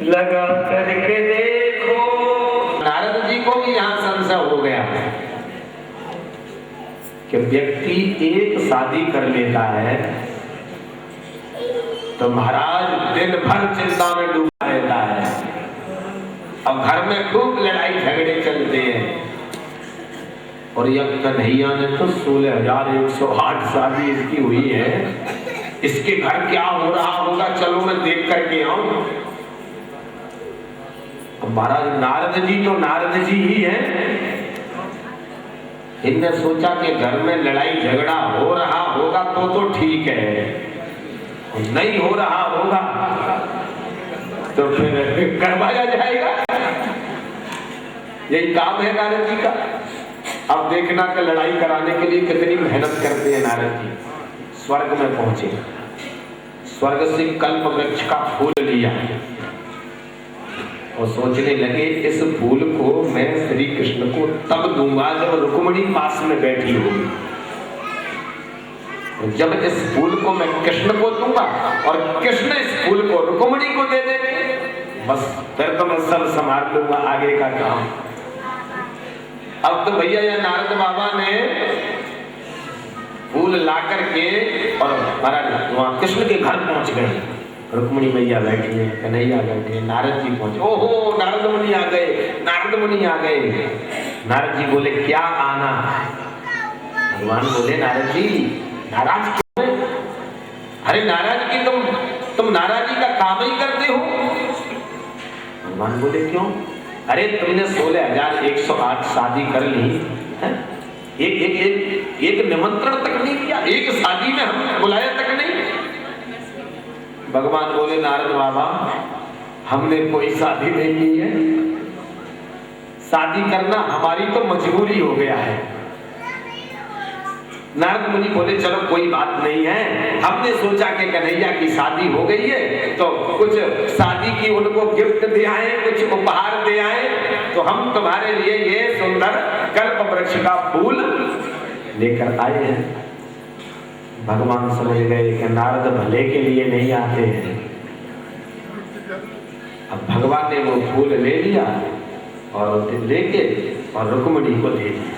लगा करके देखो। नारद जी को भी यहाँ संशय हो गया कि व्यक्ति एक शादी कर लेता है तो महाराज दिन भर चिंता में डूबा रहता है और घर में खूब लड़ाई झगड़े चलते हैं। और यह कन्हैया ने तो 16,108 शादी इसकी हुई है, इसके घर क्या हो रहा होगा, चलो मैं देख करके आऊं। महाराज नारद जी तो नारद जी ही हैं। इनने सोचा कि घर में लड़ाई झगड़ा हो रहा होगा तो ठीक है, नहीं हो रहा होगा तो फिर करवाया जाएगा। यही काम है नारद जी का। अब देखना कि लड़ाई कराने के लिए कितनी मेहनत करते हैं नारद जी। स्वर्ग में पहुंचे, स्वर्ग से कल्प वृक्ष का फूल लिया और सोचने लगे इस फूल को मैं श्री कृष्ण को तब दूंगा जब रुक्मिणी पास में बैठी होगी। जब इस फूल को मैं कृष्ण को दूंगा और कृष्ण इस फूल को रुक्मिणी को दे देंगे, बस फिर तो मैं सब संभाल लूंगा आगे का काम। अब तो भैया ये नारद बाबा ने फूल ला करके और महाराज वहां कृष्ण के घर पहुंच गए। रुक्मिणी मैया बैठी है, कन्हैया बैठे हैं, नारद जी पहुंचे। ओहो नारद मुनि आ गए, नारद मुनि आ गए। नारद जी बोले क्या आना? भगवान बोले नारद जी नाराज क्यों है? अरे नाराज की तुम नाराजी का काम ही करते हो। भगवान बोले क्यों? अरे तुमने 16,108 शादी कर ली है? एक निमंत्रण तक नहीं किया, एक शादी में हम बुलाया तक नहीं। भगवान बोले नारद बाबा हमने कोई शादी नहीं की है, शादी करना हमारी तो मजबूरी हो गया है। नारद मुनि बोले चलो कोई बात नहीं है, हमने सोचा कि कन्हैया की शादी हो गई है तो कुछ शादी की उनको गिफ्ट दे आए, कुछ उपहार दे आए, तो हम तुम्हारे लिए ये सुंदर कल्प वृक्ष का फूल लेकर आए हैं। भगवान समझ गए कि नारद भले के लिए नहीं आते हैं। अब भगवान ने वो फूल ले लिया और लेके और रुक्मिणी को दे दिया।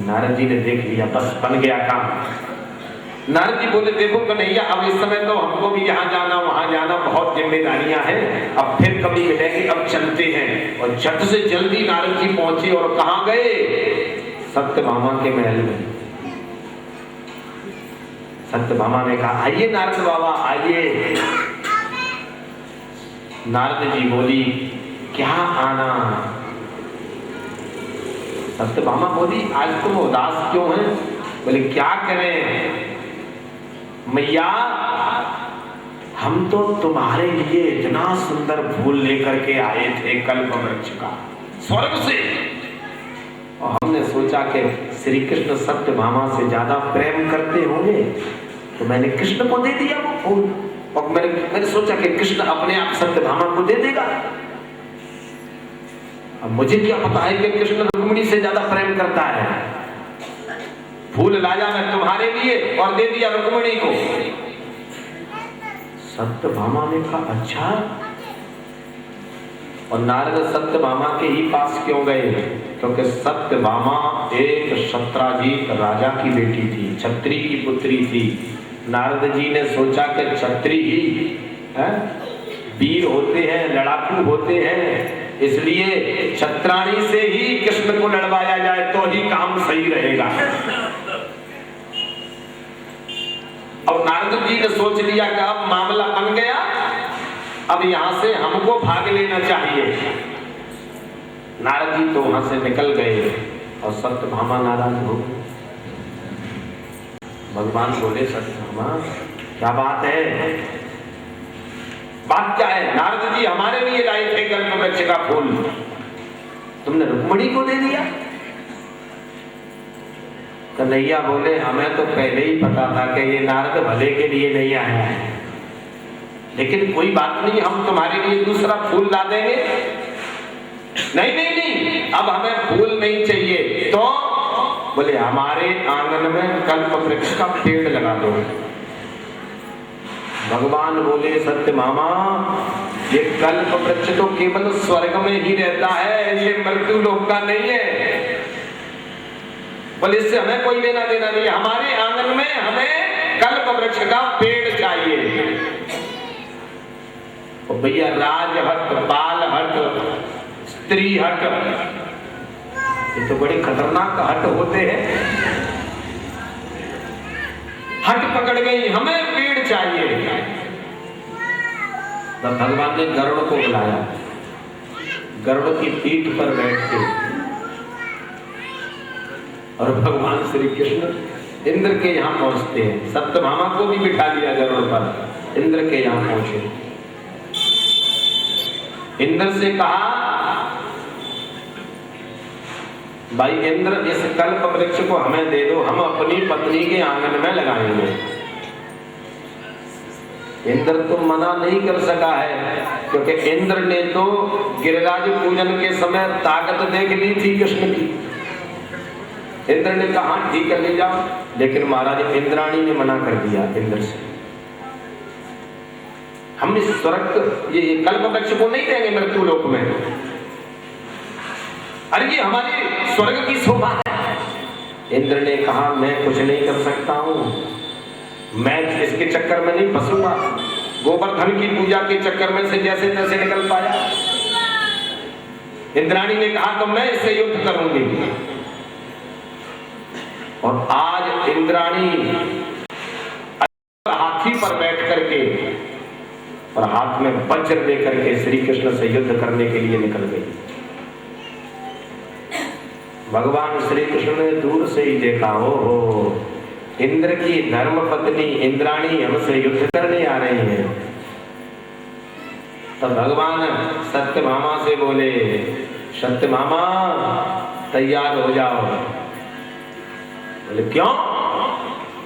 नारद जी ने देख लिया, बस बन गया काम। नारद जी बोले देखो कन्हैया अब इस समय तो हमको भी यहाँ जाना वहां जाना बहुत जिम्मेदारियां हैं, अब फिर कभी मिलेंगे, अब चलते हैं। और झट से जल्दी नारद जी पहुंचे और कहाँ गए? सत्यभामा के महल में। सत्यभामा ने कहा आइए नारद बाबा आइए। नारद जी बोली क्या आना? सत्यभामा बोली आज तुम उदास क्यों हैं? बोले क्या करें मैया, हम तो तुम्हारे लिए इतना सुंदर फूल लेकर के आए थे कल्प वृक्ष का स्वर्ग से, और हमने सोचा कि श्री कृष्ण सत्यभामा से ज्यादा प्रेम करते होंगे तो मैंने कृष्ण को दे दिया वो फूल, और मैंने सोचा कि कृष्ण अपने आप सत्यभामा को दे देगा। अब मुझे क्या पता है कि कृष्ण रुक्मिणी से ज्यादा प्रेम करता है। फूल लाया मैं तुम्हारे लिए और दे दिया रुक्मिणी को। सत्यभामा ने कहा अच्छा। और नारद सत्यभामा के ही पास क्यों गए? क्योंकि सत्यभामा एक शत्राजीत राजा की बेटी थी, छत्री की पुत्री थी। नारद जी ने सोचा कि छत्री ही वीर होते हैं, लड़ाकू होते हैं, इसलिए छत्राणी से ही कृष्ण को लड़वाया जाए तो ही काम सही रहेगा। और नारद जी ने सोच लिया कि अब मामला बन गया, अब यहां से हमको भाग लेना चाहिए। नारद जी तो वहां से निकल गए और सत्यभामा नाराज हो गई। भगवान बोले सत्यभामा क्या बात है? बात क्या है? नारद जी हमारे लिए लाए थे कल्प वृक्ष का फूल, तुमने रुक्मिणी को दे दिया। कन्हैया बोले हमें तो पहले ही पता था कि ये नारद भले के लिए नहीं आया है, लेकिन कोई बात नहीं, हम तुम्हारे लिए दूसरा फूल ला देंगे। नहीं नहीं नहीं, अब हमें फूल नहीं चाहिए। तो बोले हमारे आंगन में कल्प वृक्ष का पेड़ लगा दो। भगवान बोले सत्यभामा, ये कल्प वृक्ष तो केवल स्वर्ग में ही रहता है, ये मृत्यु लोक का नहीं है। बोले इससे हमें कोई लेना देना नहीं, हमारे आंगन में हमें कल्प वृक्ष का पेड़ चाहिए। तो भैया राजहट, बाल हट, स्त्री हट, ये तो बड़े खतरनाक हट होते हैं। हट पकड़ गई, हमें पेड़ चाहिए। तब भगवान ने गरुड़ को बुलाया, गरुड़ की पीठ पर बैठ के, और भगवान श्री कृष्ण इंद्र के यहाँ पहुंचते हैं। सत्यभामा को भी बिठा लिया गरुड़ पर, इंद्र के यहाँ पहुंचे। इंद्र से कहा, भाई इंद्र, इस कल्प वृक्ष को हमें दे दो, हम अपनी पत्नी के आंगन में लगाएंगे। इंद्र तो मना नहीं कर सका है, क्योंकि इंद्र ने तो गिरिराज पूजन के समय ताकत देख ली थी कृष्ण की। इंद्र ने कहा ठीक है ले जाओ, लेकिन महाराज इंद्राणी ने मना कर दिया इंद्र से, हम इस स्वर्ग ये कल्प वृक्ष को नहीं देंगे मृत्यु लोक में। अरे ये हमारे स्वर्ग की शोभा है। इंद्र ने कहा मैं कुछ नहीं कर सकता हूं, मैं इसके चक्कर में नहीं फंसूंगा। गोवर्धन की पूजा के चक्कर में से जैसे तैसे निकल पाया। इंद्राणी ने कहा तो मैं इससे युद्ध करूंगी। और आज इंद्राणी हाथी पर बैठ करके और हाथ में वज्र लेकर के श्री कृष्ण से युद्ध करने के लिए निकल गई। भगवान श्री कृष्ण ने दूर से ही देखा, हो इंद्र की धर्म पत्नी इंद्राणी हमसे युद्ध करने आ रही है। तब भगवान सत्यभामा से बोले, सत्यभामा तैयार हो जाओ। बोले क्यों?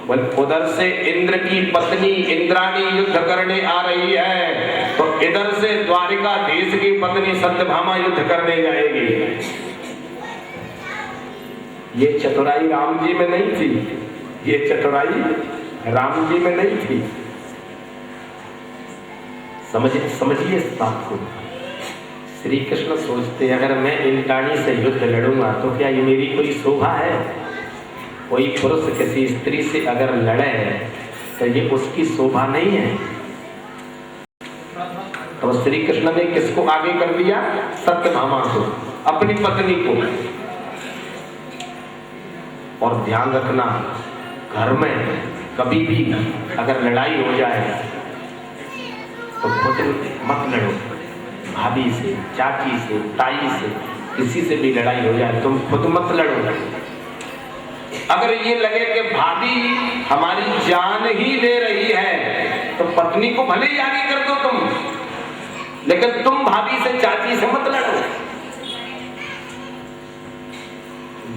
बोले उधर से इंद्र की पत्नी इंद्राणी युद्ध करने आ रही है, तो इधर से द्वारिकाधीश की पत्नी सत्यभामा युद्ध करने जाएगी। ये चतुराई राम जी में नहीं थी, ये चतुराई राम जी में नहीं थी। समझिए इस बात को। श्री कृष्ण सोचते अगर मैं इंद्राणी से युद्ध लड़ूंगा तो क्या ये मेरी कोई शोभा है? कोई पुरुष किसी स्त्री से अगर लड़े तो ये उसकी शोभा नहीं है। तो श्री कृष्ण ने किसको आगे कर दिया? सत्यभामा को, अपनी पत्नी को। और ध्यान रखना, घर में कभी भी अगर लड़ाई हो जाए तो खुद मत लड़ो। भाभी से, चाची से, ताई से, किसी से भी लड़ाई हो जाए तुम खुद मत लड़ो। अगर ये लगे कि भाभी हमारी जान ही ले रही है तो पत्नी को भले ही आगे कर दो तुम, लेकिन तुम भाभी से, चाची से मत लड़ो।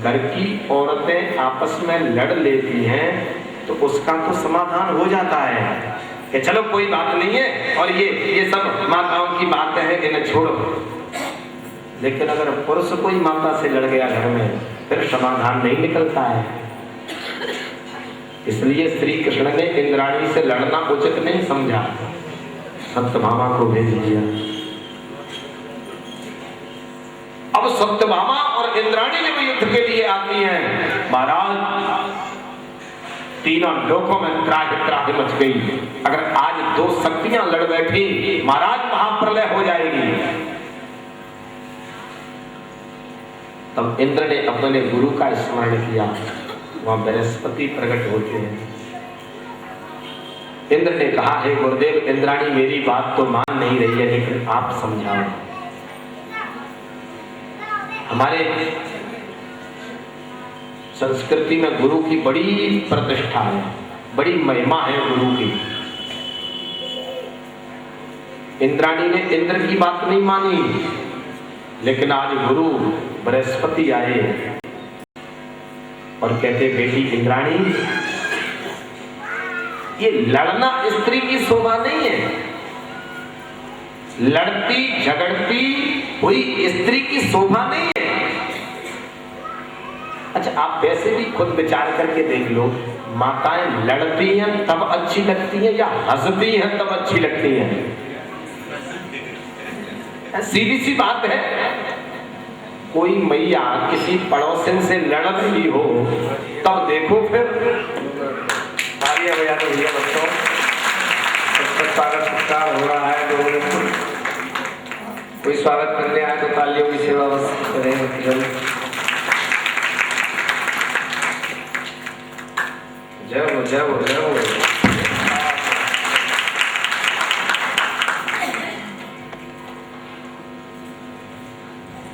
घर की औरतें आपस में लड़ लेती हैं तो उसका तो समाधान हो जाता है कि चलो कोई बात नहीं है और ये सब माताओं की बातें हैं, इन्हें छोड़ो। लेकिन अगर पुरुष कोई माता से लड़ गया घर में फिर समाधान नहीं निकलता है। इसलिए श्री कृष्ण ने इंद्राणी से लड़ना उचित नहीं समझा, सत्यभामा को भेज दिया। अब सत्यभामा और इंद्राणी जब युद्ध के लिए आती हैं, महाराज तीनों लोकों में त्राहि मच गई। अगर आज दो शक्तियां लड़ बैठी महाराज महाप्रलय हो जाएगी। तब इंद्र ने अपने गुरु का स्मरण किया, वहां बृहस्पति प्रकट होते हैं। इंद्र ने कहा, हे गुरुदेव, इंद्राणी मेरी बात तो मान नहीं रही है, लेकिन आप समझाओ। हमारे संस्कृति में गुरु की बड़ी प्रतिष्ठा है, बड़ी महिमा है गुरु की। इंद्राणी ने इंद्र की बात नहीं मानी, लेकिन आज गुरु बृहस्पति आए और कहते, बेटी इंद्राणी, ये लड़ना स्त्री की शोभा नहीं है। लड़ती झगड़ती हुई स्त्री की शोभा नहीं है। अच्छा, आप वैसे भी खुद विचार करके देख लो, माताएं लड़ती हैं तब अच्छी लगती हैं या हंसती हैं तब अच्छी लगती हैं? सीधी सी बात है। कोई मैया किसी पड़ोसन से लड़ रही हो तब देखो फिर। तालियां बजा दो भैया बच्चों, स्वागत सत्कार हो रहा है। कोई स्वागत करने आए तो तालियों की सेवा बस करें। जय हो जय हो जय हो।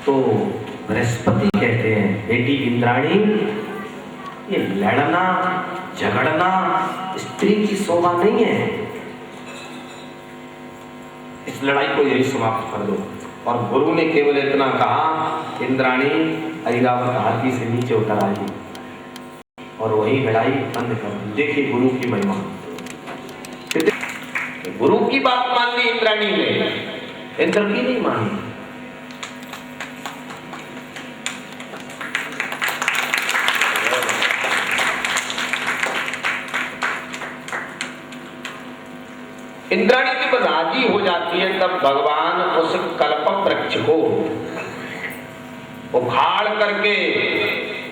तो बृहस्पति कहते हैं, बेटी इंद्राणी, ये लड़ना झगड़ना स्त्री की शोभा नहीं है। इस लड़ाई को यही समाप्त कर दो। और गुरु ने केवल इतना कहा, इंद्राणी ऐरावत हाथी से नीचे उतर आई और वही लड़ाई बंद कर दी। देखिए गुरु की महिमा। गुरु की बात मान ली इंद्राणी ने, इंद्र की नहीं मानी। इंद्राणी जब राजी हो जाती है तब भगवान उस कल्प वृक्ष को उखाड़ करके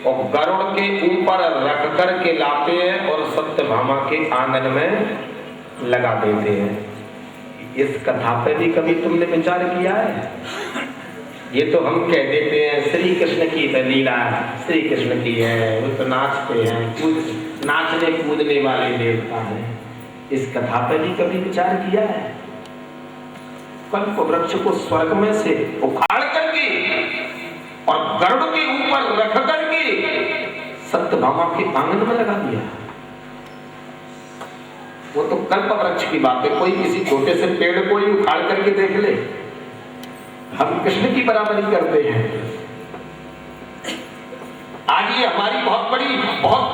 और गरुड़ के ऊपर रख करके लाते हैं और सत्यभामा के आंगन में लगा देते हैं। इस कथा पे भी कभी तुमने विचार किया है? ये तो हम कह देते हैं श्री कृष्ण की लीला श्री कृष्ण की है, वो तो नाचते हैं, नाचने कूदने वाले देवता हैं। इस कथा पे भी कभी विचार किया है? कल्प वृक्ष को स्वर्ग में से उखाड़ करके और गरुड़ के ऊपर रख करके सत्यभामा के आंगन में लगा दिया। वो तो कल्प वृक्ष की बात है, कोई किसी छोटे से पेड़ को ही उखाड़ करके देख ले। हम कृष्ण की बराबरी करते हैं। आज ये हमारी बहुत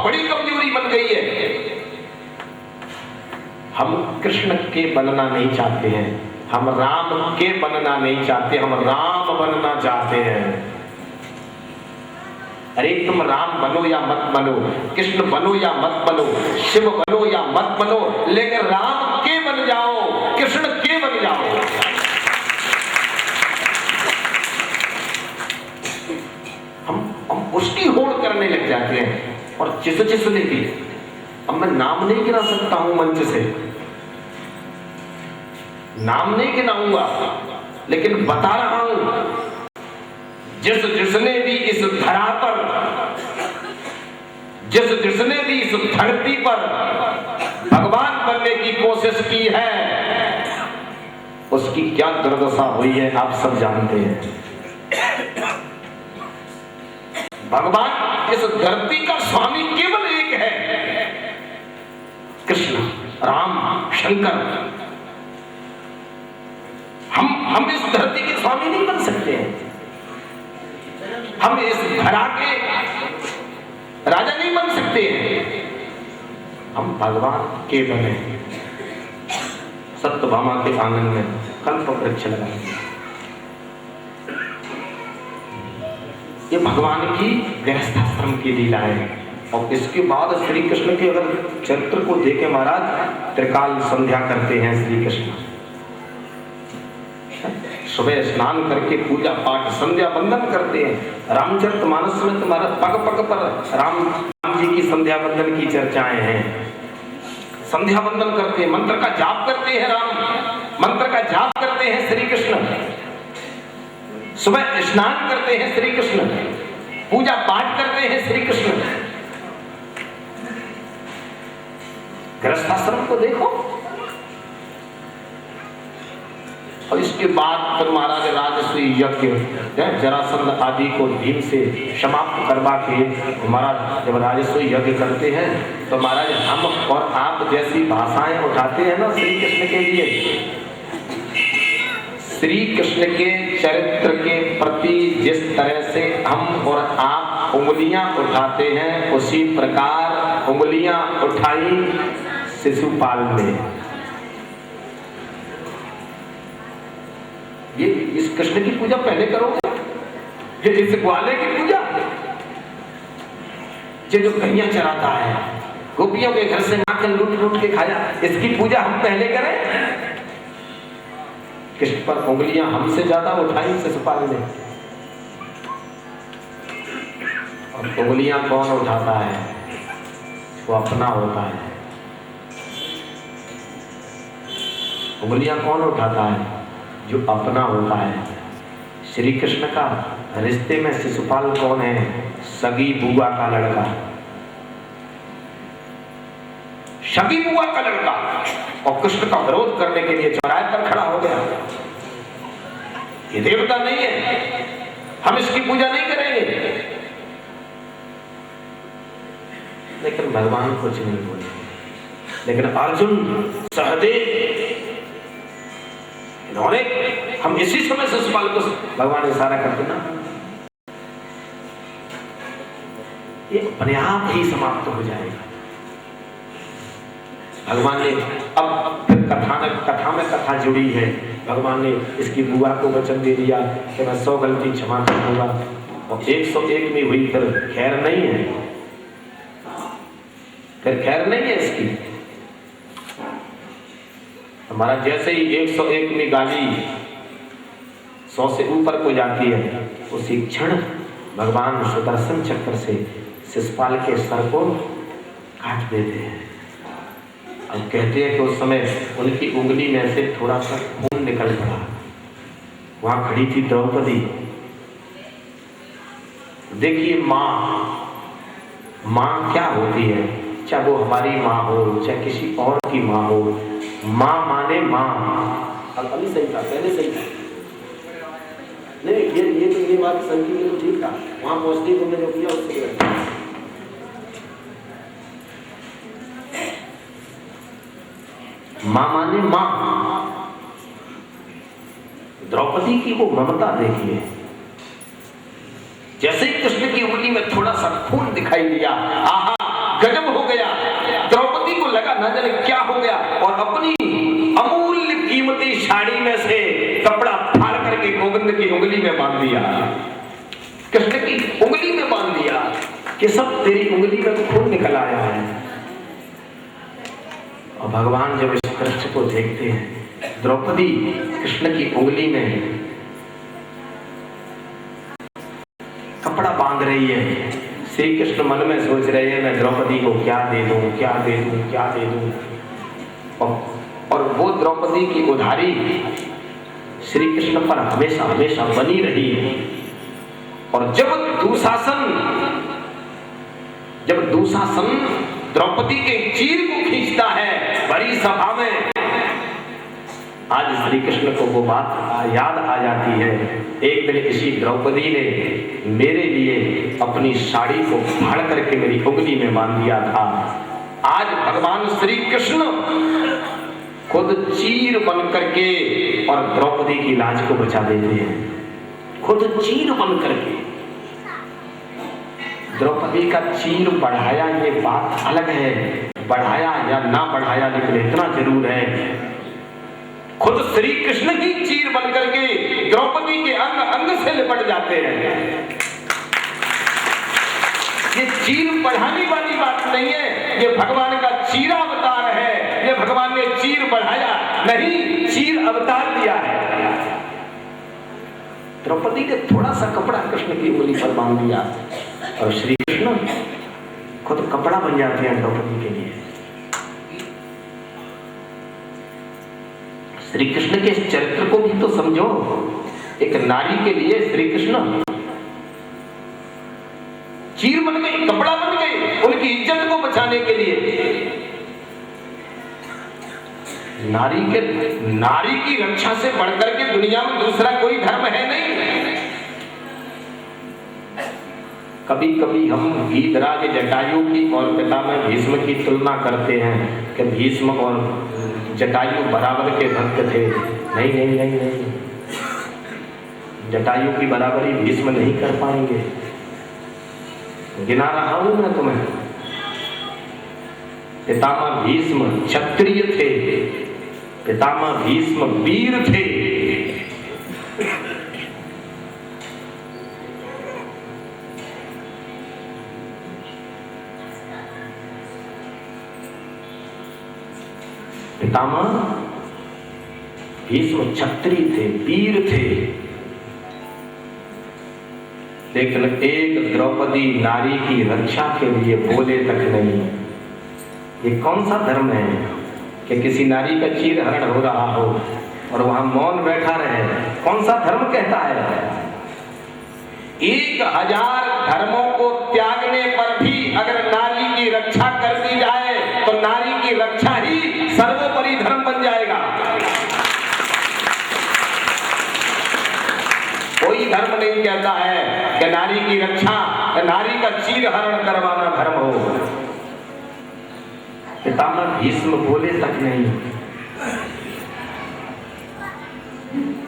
बड़ी कमजोरी बन गई है। हम कृष्ण के बनना नहीं चाहते हैं, हम राम के बनना नहीं चाहते, हम राम बनना चाहते हैं। अरे तुम राम बनो या मत बनो, कृष्ण बनो या मत बनो, शिव बनो या मत बनो, लेकिन राम के बन जाओ, कृष्ण के बन जाओ। हम उसकी होड़ करने लग जाते हैं। और जिसने भी, अब मैं नाम नहीं गिना सकता हूं मंच से, नाम नहीं गिनाऊंगा, लेकिन बता रहा हूं, जिसने भी इस धरा पर, जिसने भी इस धरती पर भगवान बनने की कोशिश की है, उसकी क्या दुर्दशा हुई है आप सब जानते हैं। भगवान इस धरती का स्वामी केवल एक है, कृष्ण, राम, शंकर। हम इस धरती के स्वामी नहीं बन सकते हैं, हम इस धरा के राजा नहीं बन सकते हैं। हम भगवान के बने। सत्यभामा के आंगन में कल्प वृक्ष लगाएंगे। ये भगवान की गृहस्थाश्रम की लीला है। और इसके बाद श्री कृष्ण के अगर चरित्र को देखें महाराज, त्रिकाल संध्या करते हैं श्री कृष्ण। सुबह स्नान करके पूजा पाठ संध्या बंदन करते हैं। रामचरितमानस में तुम्हारा पग पग पर राम जी की संध्या बंदन की चर्चाएं हैं। संध्या बंदन करते हैं, मंत्र का जाप करते हैं, राम मंत्र का जाप करते हैं श्री कृष्ण। सुबह स्नान करते हैं श्री कृष्ण, पूजा पाठ करते हैं श्री कृष्ण। गृहस्थाश्रम को देखो। और इसके बाद फिर महाराज राजसूय यज्ञ, जरासंध आदि को भीम से समाप्त करवा के महाराज जब राजसूय यज्ञ करते हैं तो महाराज हम और आप जैसी भाषाएं उठाते हैं ना श्री कृष्ण के लिए। श्री कृष्ण के चरित्र के प्रति जिस तरह से हम और आप उंगलियां उठाते हैं, उसी प्रकार उंगलियां उठाई शिशुपाल ने। ये इस कृष्ण की पूजा पहले करोगे, ये इस ग्वाले की पूजा, ये जो कन्या चराता है, गोपियों के घर से माखन लूट लूट के खाया, इसकी पूजा हम पहले करें? कृष्ण पर उंगलियां हमसे ज्यादा उठाई शिशुपाल ने। और उंगलियां कौन उठाता है? वो अपना होता है। उंगलियां कौन उठाता है? जो अपना होता है। श्री कृष्ण का रिश्ते में शिशुपाल कौन है? सगी बुआ का लड़का, सगी बुआ का लड़का। और कृष्ण का विरोध करने के लिए चौराहे पर खड़ा हो गया। ये देवता नहीं है, हम इसकी पूजा नहीं करेंगे। लेकिन भगवान कुछ नहीं बोले। लेकिन अर्जुन, सहदेव, इन्होंने, हम इसी समय शिशुपाल को भगवान इशारा करते ना, ये अपने आप ही समाप्त हो जाएगा। भगवान ने अब फिर कथा में कथा जुड़ी है। भगवान ने इसकी बुआ को वचन दे दिया कि मैं 100 गलती क्षमा कर दूंगा, और 101 में हुई, फिर खैर नहीं है, फिर खैर नहीं है इसकी। हमारा जैसे ही 101 में गाली 100 से ऊपर को जाती है, उसी क्षण भगवान सुदर्शन चक्र से शिशुपाल के सर को काट देते हैं। अब कहते हैं कि उस समय उनकी उंगली में से थोड़ा सा खून निकल पड़ा। वहां खड़ी थी द्रौपदी। देखिए माँ क्या होती है, चाहे वो हमारी माँ हो, चाहे किसी और की माँ हो। माँ माने माँ। अभी सही था, पहले सही था। नहीं, ये बात संकी में तो ठीक था। वहां पहुंचती तुमने जो किया उससे माँ माने माँ। द्रौपदी की वो ममता देखिए। जैसे ही कृष्ण की उंगली में थोड़ा सा खून दिखाई दिया, आहा, गजब हो गया। द्रौपदी को लगा न जाने क्या हो गया, और अपनी अमूल्य कीमती साड़ी में से कपड़ा फाड़ करके गोविंद की उंगली में बांध दिया, कृष्ण की उंगली में बांध दिया कि सब तेरी उंगली में खून निकल आया है। और भगवान जब इस दृश्य को देखते हैं, द्रौपदी कृष्ण की उंगली में कपड़ा बांध रही है। श्री कृष्ण मन में सोच रहे हैं, मैं द्रौपदी को क्या दे दूं, क्या दे दूं, क्या दे दूं। और वो द्रौपदी की उधारी श्री कृष्ण पर हमेशा हमेशा बनी रही है। और जब दुशासन द्रौपदी के चीर को खींचता है बड़ी सभा में, आज श्री कृष्ण को वो बात याद आ जाती है। एक दिन इसी द्रौपदी ने मेरे लिए अपनी साड़ी को फाड़ करके मेरी उंगली में बांध दिया था। आज भगवान श्री कृष्ण खुद चीर बन करके और द्रौपदी की लाज को बचा देते हैं। खुद चीर बन करके। द्रौपदी का चीर बढ़ाया, ये बात अलग है, बढ़ाया या ना बढ़ाया, लेकिन इतना जरूर है, खुद श्री कृष्ण की चीर बन करके द्रौपदी के अंग अंग से लिपट जाते हैं। ये चीर बढ़ाने वाली बात नहीं है, ये भगवान का चीरा अवतार है। ये भगवान ने चीर बढ़ाया नहीं, चीर अवतार दिया है। द्रौपदी ने थोड़ा सा कपड़ा कृष्ण की उंगली पर बांध दिया, और श्री कृष्ण खुद कपड़ा बन जाते हैं द्रौपदी के लिए। श्री कृष्ण के इस चरित्र को भी तो समझो। एक नारी के लिए श्री कृष्ण चीर बन गई, कपड़ा बन गई, उनकी इज्जत को बचाने के लिए। नारी की रक्षा से बढ़कर के दुनिया में दूसरा कोई धर्म है नहीं। कभी कभी हम गीधराज जटायु की और पितामह भीष्म की तुलना करते हैं कि भीष्म और जटायु बराबर के भक्त थे। नहीं नहीं नहीं नहीं, जटायु की बराबरी भीष्म नहीं कर पाएंगे। गिना रहा हूं मैं तुम्हें। पितामह भीष्म क्षत्रिय थे, पितामह भीष्म वीर थे, पितामह भीष्म क्षत्रिय थे, वीर थे, लेकिन एक द्रौपदी नारी की रक्षा के लिए बोले तक नहीं। ये कौन सा धर्म है कि किसी नारी का चीरहरण हो रहा हो और वहां मौन बैठा रहे? कौन सा धर्म कहता है? 1000 धर्मों को त्यागने पर भी अगर नारी की रक्षा कर दी जाए तो नारी की रक्षा ही सर्वोपरि धर्म बन जाएगा। कोई धर्म नहीं कहता है कि नारी की रक्षा, नारी का चीरहरण करवाना धर्म हो। पितामह भीष्म बोले तक नहीं।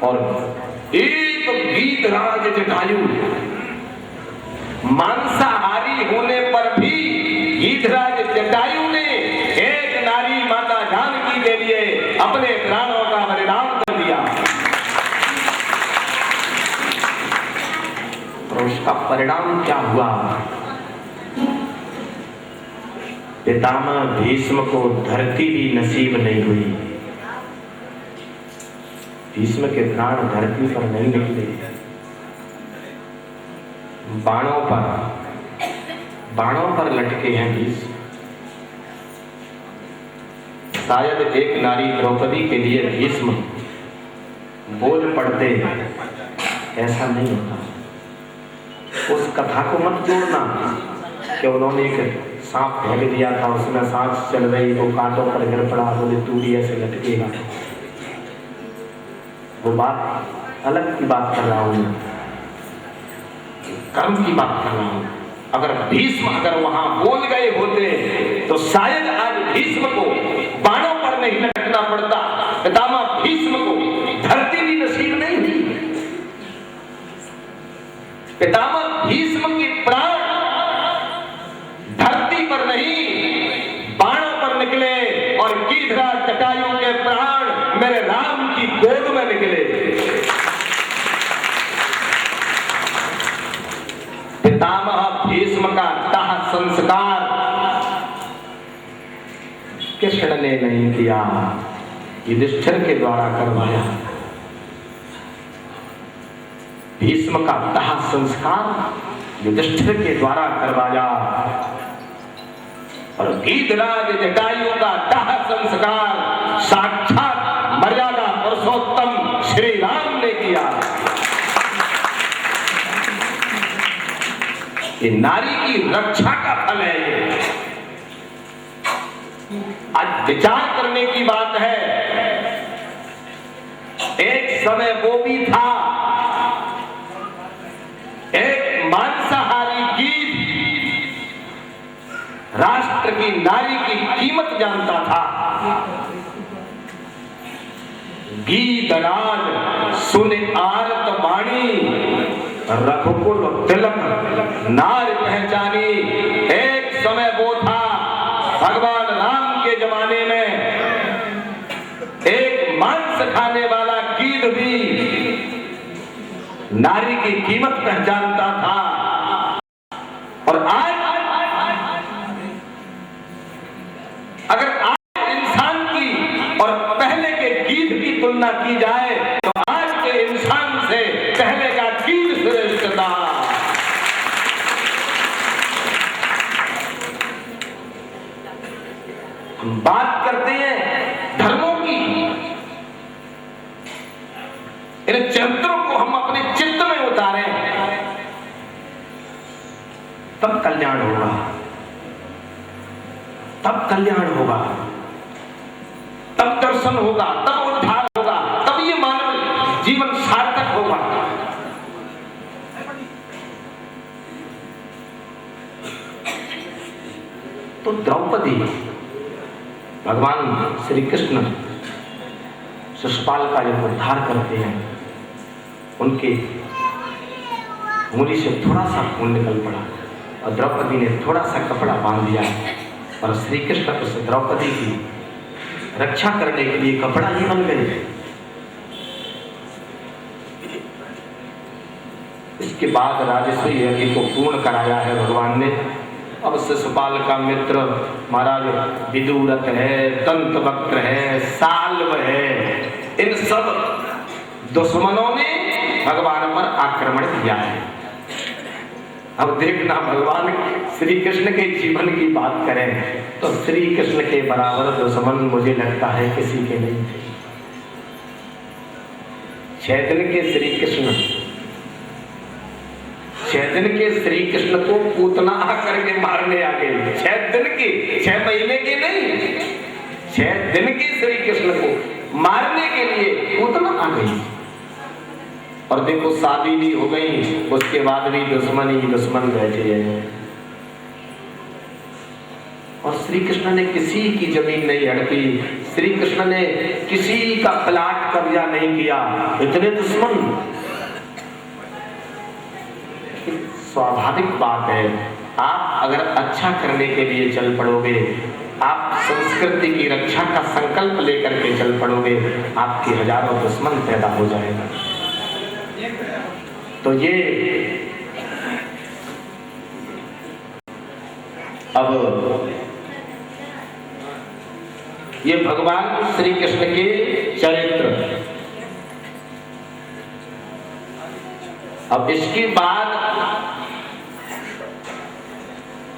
और एक वीतराज जटायु मांसाहारी होने पर भी वीतराज जटायु ने एक नारी माता जानकी के लिए अपने प्राणों का बलिदान कर दिया। और उसका परिणाम क्या हुआ? पितामह भीष्म को धरती भी नसीब नहीं हुई। भीष्म के प्राण धरती पर नहीं निकले, बाणों पर लटके हैं भीष्म। शायद एक नारी द्रौपदी के लिए भीष्म बोल पड़ते, ऐसा नहीं होता। उस कथा को मत जोड़ना कि उन्होंने एक सांप फेंक दिया था, उसमें सांस चल रही, वो कांटों पर गिर पड़ा, बोले तू भी ऐसे लटकेगा। वो बात अलग की बात कर रहा हूं, कर्म की बात कर रहा हूं। अगर भीष्म अगर वहां बोल गए होते तो शायद आज भीष्म को बाणों पर नहीं लटकना पड़ता। पितामह भीष्म को धरती भी नसीब नहीं हुई। पितामह भीष्म के प्राण धरती पर नहीं बाणों पर निकले और वीतराज जटायु के प्राण मेरे राम की गोद में निकले। पितामह भीष्म का दाह संस्कार कृष्ण ने नहीं किया, युधिष्ठिर के द्वारा करवाया। भीष्म का दाह संस्कार युधिष्ठिर के द्वारा करवाया और वीतराज जटायु का दाह संस्कार साक्षात मर्यादा पुरुषोत्तम श्री राम ने किया। ये नारी की रक्षा का फल है। ये आज विचार करने की बात है। एक समय वो भी था, एक मांसाहारी गीत राष्ट्र की नारी की कीमत जानता था। गीतराज सुन आरत वाणी, रघुकुल तिलक नार पहचानी। एक समय वो था भगवान राम के जमाने में एक मांस खाने वाला गीत भी नारी की कीमत पहचानता था। और आज अगर आज इंसान की और पहले के गीत की तुलना की जाए तो आज के इंसान से पहले का गीत श्रेष्ठ था। हम बात करते हैं धर्मों की, इन चरित्रों को हम अपने चित्त में उतारें, तब कल्याण होगा, तब कल्याण होगा, तब दर्शन होगा, तब उद्धार होगा, तब ये मानव जीवन सार्थक होगा। तो द्रौपदी भगवान श्री कृष्ण शिशुपाल का जब उद्धार करते हैं, उनके उंगली से थोड़ा सा खून निकल पड़ा और द्रौपदी ने थोड़ा सा कपड़ा बांध दिया और श्री कृष्ण उस द्रौपदी की रक्षा करने के लिए कपड़ा ही बन गए। इसके बाद राजस्व यज्ञ को पूर्ण कराया है भगवान ने। अब शिशुपाल का मित्र महाराज विदुरथ है, दंतवक्त्र है, साल्व है, इन सब दुश्मनों ने भगवान पर आक्रमण किया है। अब देखना, भगवान श्री कृष्ण के जीवन की बात करें तो श्री कृष्ण के बराबर दुश्मन मुझे लगता है किसी के नहीं थे। 6 दिन के श्री कृष्ण को पूतना आकर के मारने आ गए। 6 दिन के, 6 महीने के नहीं, 6 दिन के श्री कृष्ण को मारने के लिए पूतना आ गई। और देखो शादी भी हो गई, उसके बाद भी दुश्मन ही दुश्मन बैठे हैं। और श्री कृष्ण ने किसी की जमीन नहीं हड़पी, श्री कृष्ण ने किसी का प्लाट कब्जा नहीं किया। इतने दुश्मन, स्वाभाविक बात है। आप अगर अच्छा करने के लिए चल पड़ोगे, आप संस्कृति की रक्षा का संकल्प लेकर के चल पड़ोगे, आपके हजारों दुश्मन पैदा हो जाएगा। तो ये अब ये भगवान श्री कृष्ण के चरित्र। अब इसके बाद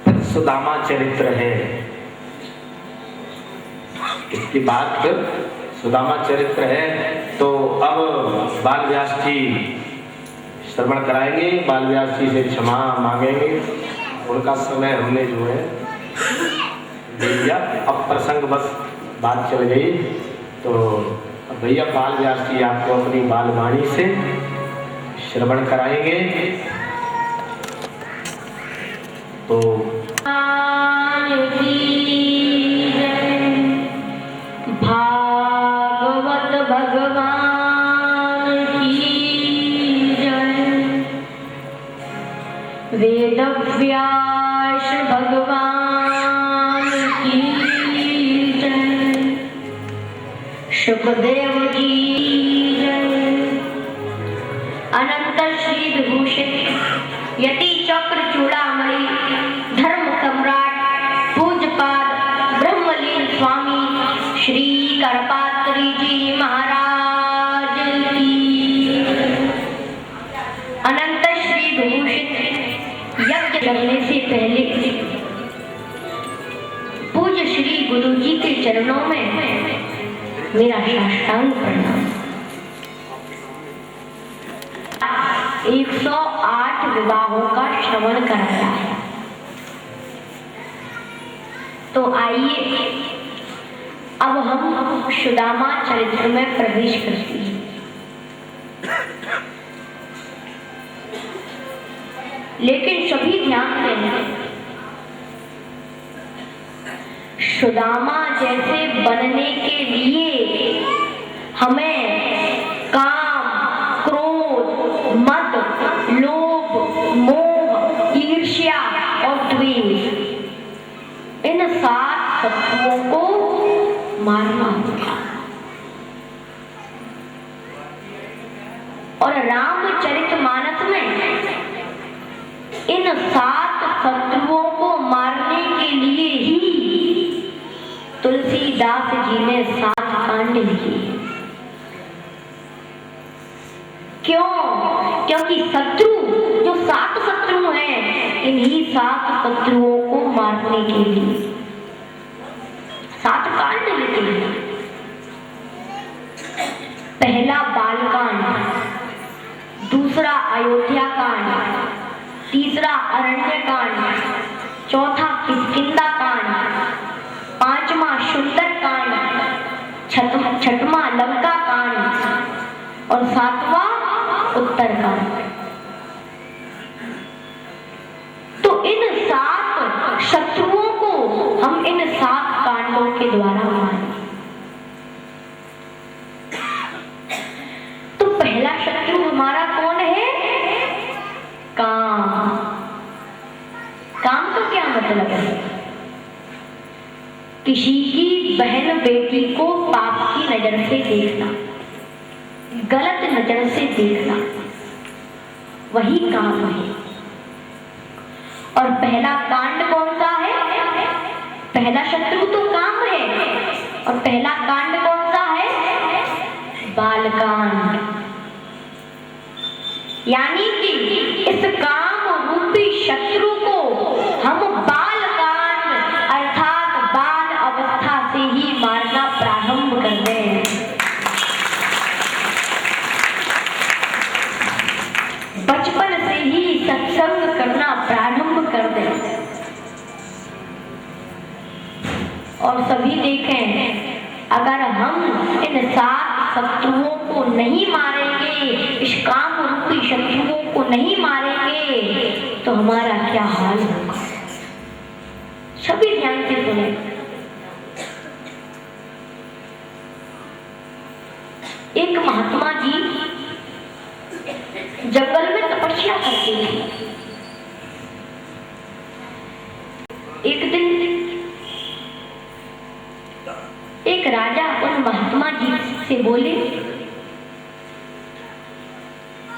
फिर सुदामा चरित्र है। इसके बाद फिर सुदामा चरित्र है। तो अब बाल व्यास जी श्रवण कराएंगे, बाल व्यास जी से क्षमा मांगेंगे। उनका समय हमने जो है दे दिया। अब प्रसंग बस बात चल गई, तो भैया बाल व्यास जी आपको अपनी बाल वाणी से श्रवण कराएंगे। तो भागवत भगवान की जय, वेद व्यास भगवान की जय, सुखदेव की जय, अनंत श्री विभूषित यति चक्र चूड़ामणि धर्म सम्राट पूज्यपाद ब्रह्मलीन स्वामी श्री करपात्री जी महाराज की, अनंत श्री विभूषित यज्ञ करने से पहले पूज्य श्री गुरु जी के चरणों में मेरा साष्टांग प्रणाम। 108 विवाहों का श्रवण कराया है। तो आइए अब हम सुदामा चरित्र में प्रवेश करते हैं। लेकिन सभी ध्यान दें, सुदामा जैसे बनने के लिए हमें काम, क्रोध, मद, लोभ, मोह, ईर्ष्या और द्वेष, इन 7 तत्वों को मारना होगा। और रामचरितमानस में इन 7 शत्रुओं को मारने के लिए ही तुलसीदास जी ने 7 कांड लिखे। क्यों? क्योंकि शत्रु जो 7 शत्रु हैं, इन्हीं 7 शत्रुओं को मारने के लिए 7 कांड लिखे हैं। पहला बालकांड, दूसरा अयोध्या कांड, तीसरा अरण्य कांड, चौथा किष्किंधा कांड, 5वां सुंदर कांड, 6वां लंका कांड और 7वां उत्तर कांड। तो इन 7 शत्रुओं को हम इन 7 कांडों के द्वारा मारें। तो पहला शत्रु हमारा कौन है? काम। काम का क्या मतलब है? किसी की बहन बेटी को पाप की नजर से देखना, गलत नजर से देखना, वही काम है। और पहला कांड कौन सा है? पहला शत्रु तो काम है, और पहला कांड कौन सा है? बालकांड। यानी कि इस काम रूपी शत्रु को हम बालकांड अर्थात बाल अवस्था से ही मारना प्रारंभ कर दें। बचपन से ही सत्संग करना प्रारंभ कर दें। और सभी देखें, अगर हम इन 7 शत्रुओं को नहीं मारेंगे, इस काम रूपी शत्रुओं को नहीं मारेंगे, तो हमारा क्या हाल होगा? सभी ध्यान से सुने। एक महात्मा जी जंगल में तपस्या करते थे। एक दिन एक राजा उन महात्मा जी से बोले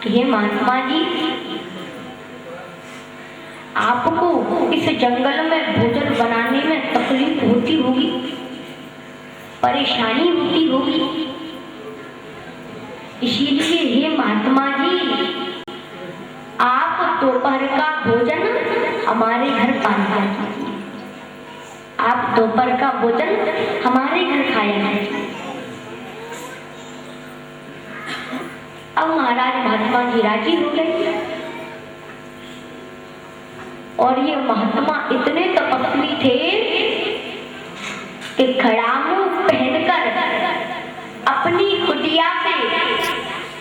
कि हे महात्मा जी, आपको इस जंगल में भोजन बनाने में तकलीफ होती होगी, परेशानी होती होगी, इसीलिए हे महात्मा जी, आप दोपहर का भोजन हमारे घर पाया कीजिए। आप दोपहर का भोजन हमारे घर खाया कीजिए। अब महाराज महात्मा जी राजी हो गए, और ये महात्मा इतने तपस्वी थे कि खड़ामू पहनकर अपनी कुटिया से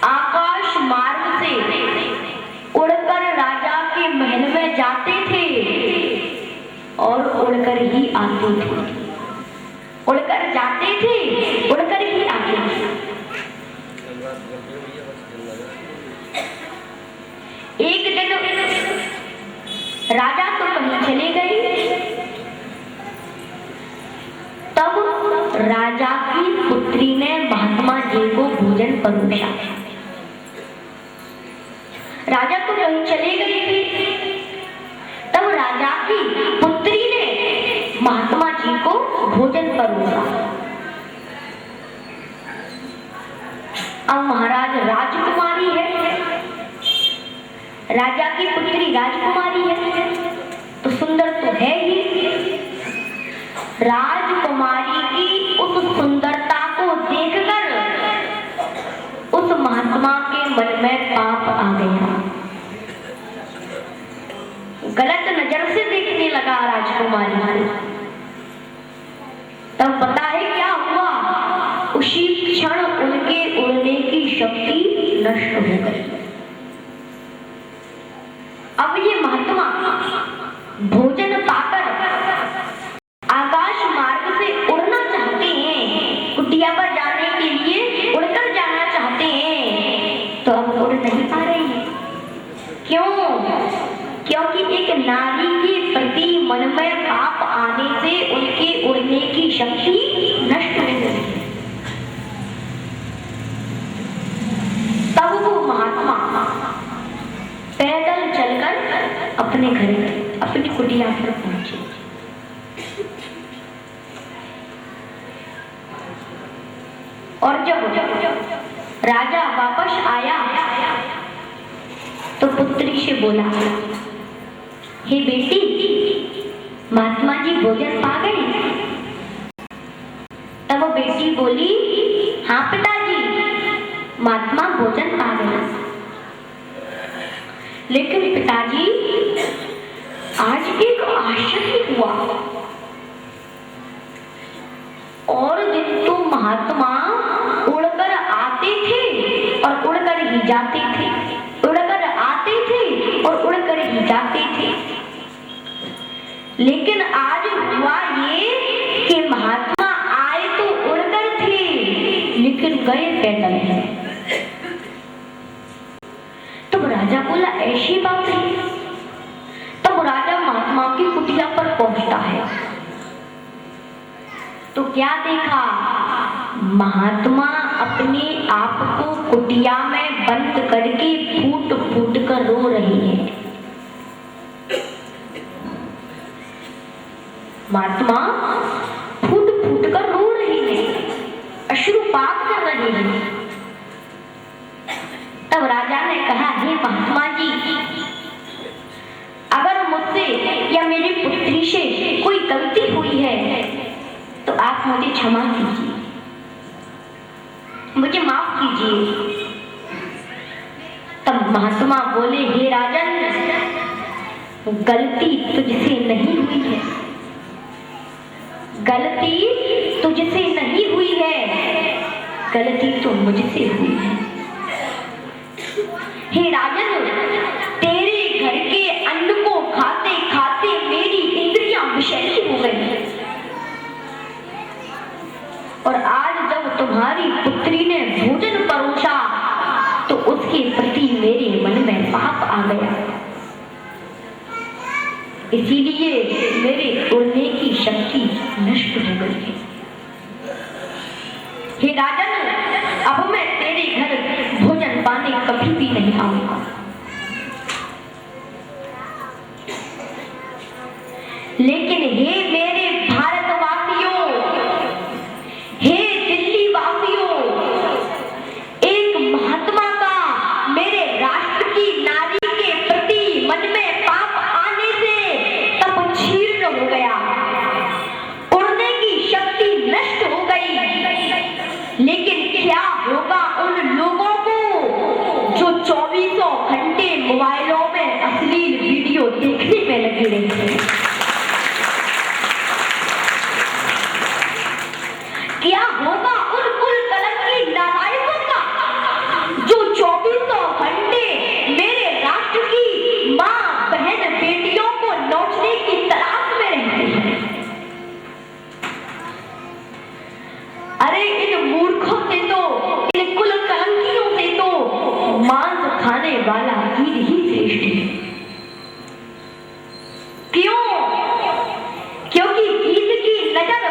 आकाश मार्ग से उड़कर राजा के महल में जाते थे और उड़कर ही आते थे। उड़कर जाते थे, उड़कर ही आते थे। एक दिन राजा तो कहीं चले गए, तब राजा की पुत्री ने महात्मा जी को भोजन परोसा। राजा तो कहीं चले गए थे, तब राजा की पुत्री ने महात्मा जी को भोजन परोसा। अब महाराज राजकुमारी है, राजा की पुत्री राजकुमारी है, तो सुंदर तो है ही। राजकुमारी की उस सुंदरता को देखकर उस महात्मा के मन में पाप आ गया। गलत नजर से देखने लगा राजकुमारी को। तब पता है क्या हुआ? उसी क्षण उनके उड़ने की शक्ति नष्ट हो गई। अब ये महात्मा भोजन पाकर आकाश मार्ग से उड़ना चाहते हैं, कुटिया पर जाने के लिए उड़कर जाना चाहते हैं, तो अब उड़ नहीं पा रहे हैं। क्यों? क्योंकि एक नारी के प्रति मन में पाप आने से उनके उड़ने की शक्ति नष्ट हो गई। तब वो महात्मा पैदल चलकर अपने घर अपनी कुटिया पर पहुंचे। और जब राजा वापस आया तो पुत्री से बोला, हे बेटी, महात्मा जी भोजन पा गए? तब वो बेटी बोली, हाँ पिताजी, महात्मा भोजन पा गए। लेकिन पिताजी, आज एक आश्चर्य हुआ। और दिन तो महात्मा उड़कर आते थे और उड़कर ही जाते थे, उड़कर आते थे और उड़कर ही जाते थे। लेकिन आज हुआ ये कि महात्मा आए तो उड़कर थे, लेकिन गए पैदल हैं। तब राजा बोला, ऐसी बात है? तब राजा महात्मा की कुटिया पर पहुंचता है तो क्या देखा? महात्मा अपने आप को कुटिया में बंद करके फूट फूट कर रो रही है। महात्मा फूट फूट कर रो रही है, अश्रुपात कर रही है। तब राजा ने कहा, हे महात्मा जी, अगर मुझसे या मेरी पुत्री से कोई गलती हुई है तो आप मुझे क्षमा कीजिए, मुझे माफ कीजिए। तब महात्मा बोले, हे राजन, गलती तुझसे नहीं हुई है, गलती तुझसे नहीं हुई है, गलती तो मुझसे हुई है। हे राजन, तेरे घर के अन्न को खाते खाते मेरी इंद्रियां विषैली हो गई, और आज जब तुम्हारी पुत्री ने भोजन परोसा तो उसके प्रति मेरे मन में पाप आ गया, इसीलिए मेरे उड़ने की शक्ति नष्ट हो गई है। हे राजन, अब मैं तेरे घर भोजन पाने कभी भी नहीं आऊंगा। लेकिन हे मेरे भारतवासियों, हे दिल्ली वासियों, एक महात्मा का मेरे राष्ट्र की नारी के प्रति मन में पाप आने से तप क्षीर्ण हो गया, उड़ने की शक्ति नष्ट हो गई। लेकिन क्या होगा उन लोगों को जो 24 घंटे मोबाइलों में अश्लील वीडियो देखने में लगे रहते हैं? क्या होगा उन कुलकलंकी नालायकों का जो 24 घंटे मेरे राष्ट्र की मां, बहन, बेटियों को नोचने की तलाश में रहते हैं? अरे इन मूर्खों से तो, इन कुलकलंकियों से तो मांस खाने वाला कीट ही श्रेष्ठ है। क्यों? क्योंकि कीट की नजर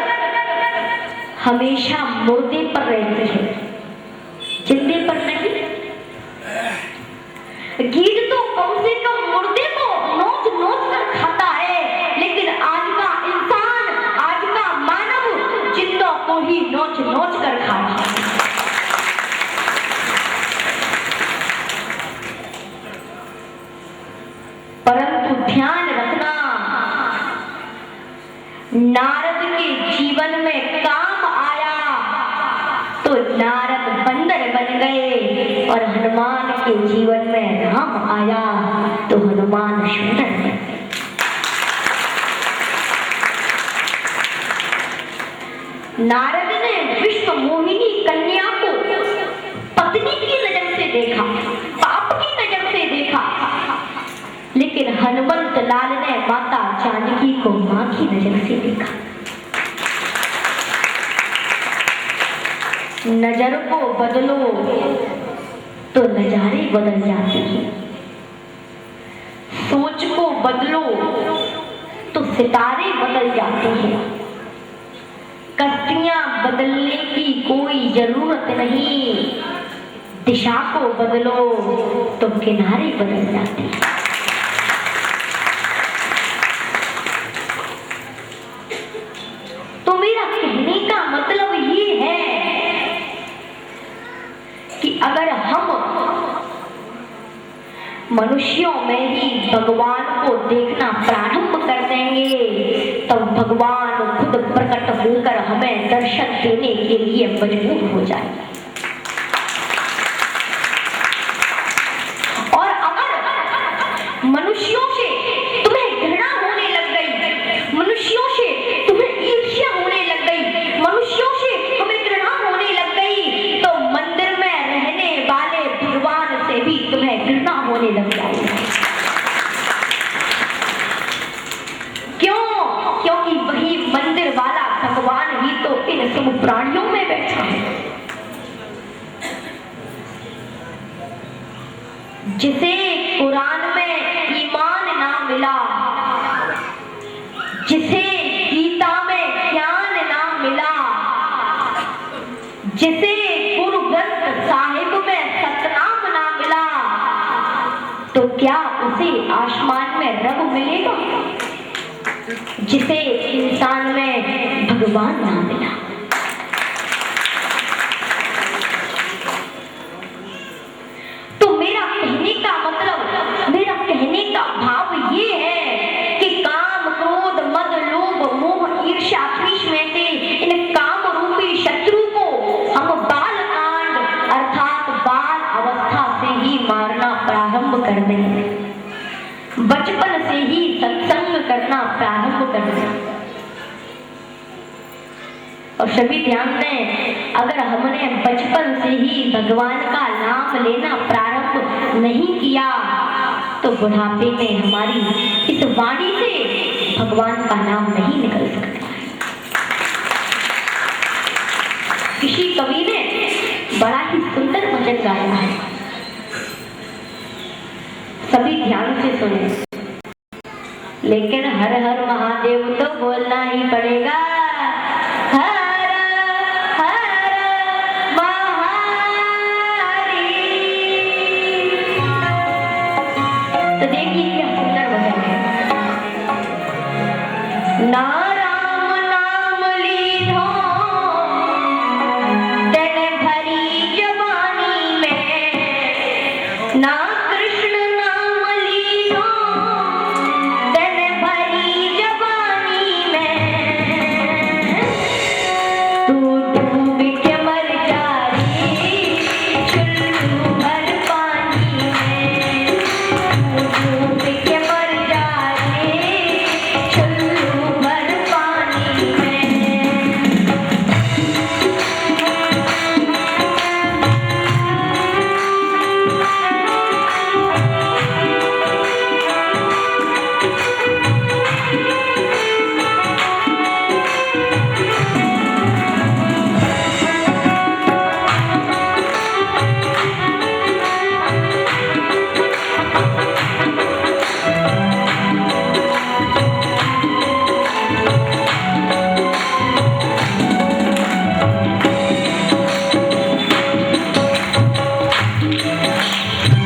हमेशा मुर्दे पर रहती है, जिंदे पर नहीं। कीट तो कम से कम मुर्दे को नोच नोच कर खाता है, लेकिन आज का इंसान, आज का मानव जिंदों को ही नोच नोच कर खाता है। परंतु ध्यान रखना, नारद के जीवन में काम आया तो नारद बंदर बन गए, और हनुमान के जीवन में राम आया तो हनुमान सुंदर बन गए। नारद ने विश्व मोहिनी कन्या को पत्नी की नजर से देखा, पाप की नजर से देखा, लेकिन हनुमंत लाल ने माता जानकी को मां की नजर से देखा। नजर को बदलो तो नजारे बदल जाते हैं, सोच को बदलो तो सितारे बदल जाते हैं। कश्तियां बदलने की कोई जरूरत नहीं, दिशा को बदलो तो किनारे बदल जाते हैं। तो मेरा कहने का मतलब ये है कि अगर हम मनुष्यों में ही भगवान को देखना प्रारंभ कर देंगे तब भगवान खुद प्रकट होकर हमें दर्शन देने के लिए मजबूर हो जाएगा। और अगर मनुष्यों से तुम्हें घृणा होने लग गई, मनुष्यों से तुम्हें ईर्ष्या होने लग गई, मनुष्यों से हमें घृणा होने लग गई, तो मंदिर में रहने वाले भगवान से भी तुम्हें घृणा होने लग जाएगी। क्यों? क्योंकि वही मंदिर वाला भगवान ही तो इन सब प्राणियों में बैठा है। जिसे कुरान में ईमान ना मिला, जिसे गीता में ज्ञान ना मिला, जिसे गुरु ग्रंथ साहिब में सतनाम ना मिला, तो क्या उसे आसमान में रब मिलेगा? जिसे इंसान में भगवान ना मिला। तो मेरा कहने का मतलब, मेरा कहने का भाव ये है कि काम, क्रोध, मद, लोभ, मोह, ईर्ष्या, द्वेष में से इन काम रूपी शत्रु को हम बालकांड अर्थात बाल अवस्था से ही मारना प्रारंभ कर दें, बचपन से ही सत्संग करना प्रारंभ कर दें। और सभी ध्यान दें, अगर हमने बचपन से ही भगवान का नाम लेना प्रारंभ नहीं किया तो बुढ़ापे में हमारी इस वाणी से भगवान का नाम नहीं निकल सकता है। किसी कवि ने बड़ा ही सुंदर वचन गाया है, सभी ध्यान से सुने। लेकिन हर हर महादेव तो बोलना ही पड़ेगा। हर हर महादेव। तो देखिए क्या सुंदर वचन है। ना राम नाम लीधो तन भरी जवानी में, ना कृष्ण नाम लीधो तन भरी जवानी में, तू डूब के मर जा रे चुल्लू भर पानी में, तू डूब के मर जा रे चुल्लू भर पानी में।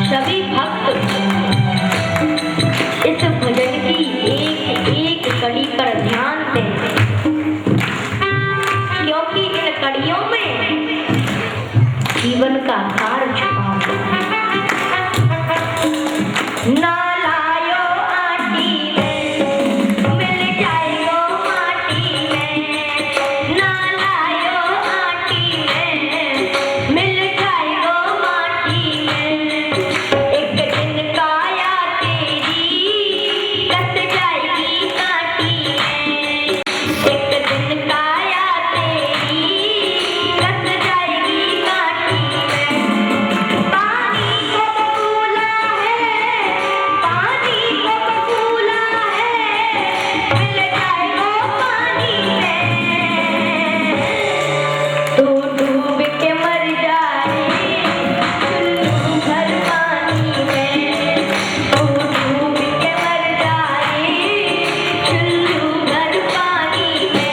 सभी भक्त इस भजन की एक एक कड़ी पर ध्यान दें, क्योंकि इन कड़ियों में जीवन का सार छुपा हुआ है। ना लायो आटी में मिल जाएगो माटी में, ना लायो आटी में मिल जाएगो माटी में, एक दिन काया तेरी कट जाएगी काटी में, एक दिन काया तेरी कट जाएगी काटी में। पानी को बबूला है, पानी को बबूला है, मिल जाएगो पानी में, तू डूब के मर जाए चुल्लू भर पानी में, तू डूब के मर जाए चुल्लू भर पानी में।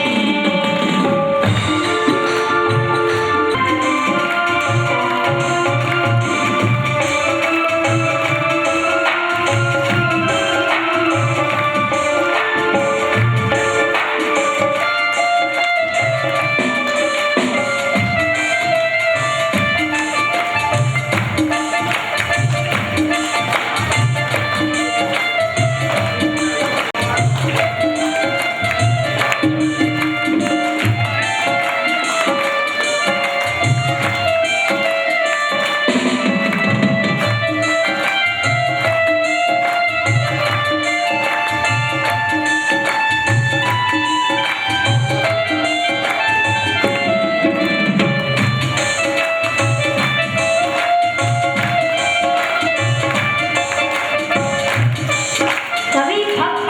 सभी भक्त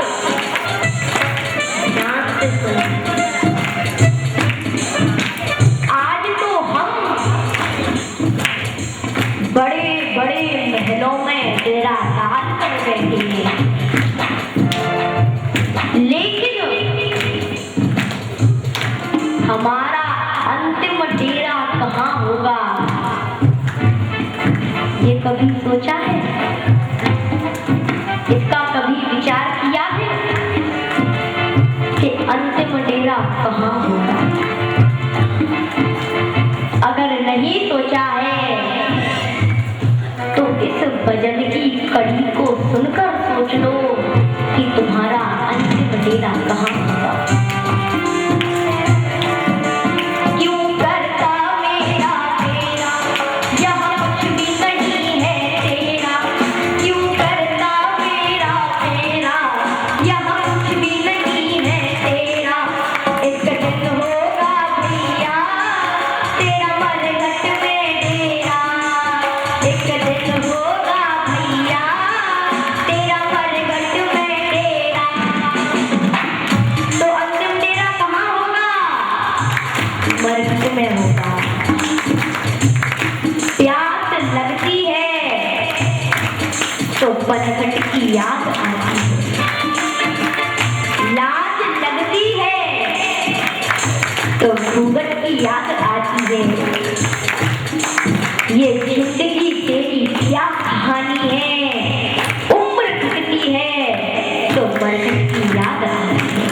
ध्यान से सुनें। आज तो हम बड़े बड़े महलों में डेरा डाल कर बैठे हैं, लेकिन हमारा अंतिम डेरा कहाँ होगा, ये कभी सोचा है? इसका कभी विचार किया है? तो पनघट की याद आती है, लाज लगती है तो घूंघट की याद आती है। ये जिंदगी तेरी क्या कहानी है, उम्र बीतती है तो मरघट की याद आती है।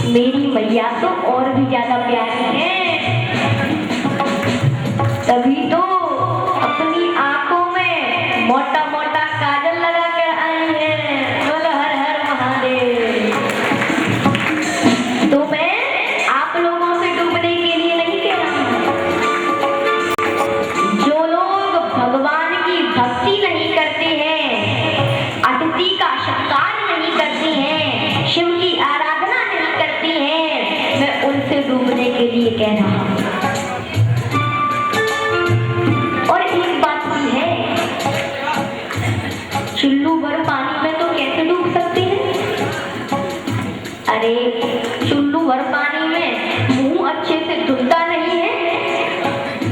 मेरी मैया तो और भी ज्यादा प्यारी है, तभी तो अपनी आंखों में मोटा मोटा काजल लगा कर आई है। बोलो हर हर महादेव। तो मैं आप लोगों से डूबने के लिए नहीं कह रहा हूं। जो लोग भगवान की भक्ति नहीं करते हैं, अतिथि का सत्कार नहीं करते हैं, शिव की आराधना नहीं करती हैं, मैं उनसे डूबने के लिए कह रहा हूं। और एक बात भी है, चुल्लू भर पानी में तो कैसे डूब सकते हैं? अरे चुल्लू भर पानी में मुंह अच्छे से धुलता नहीं है,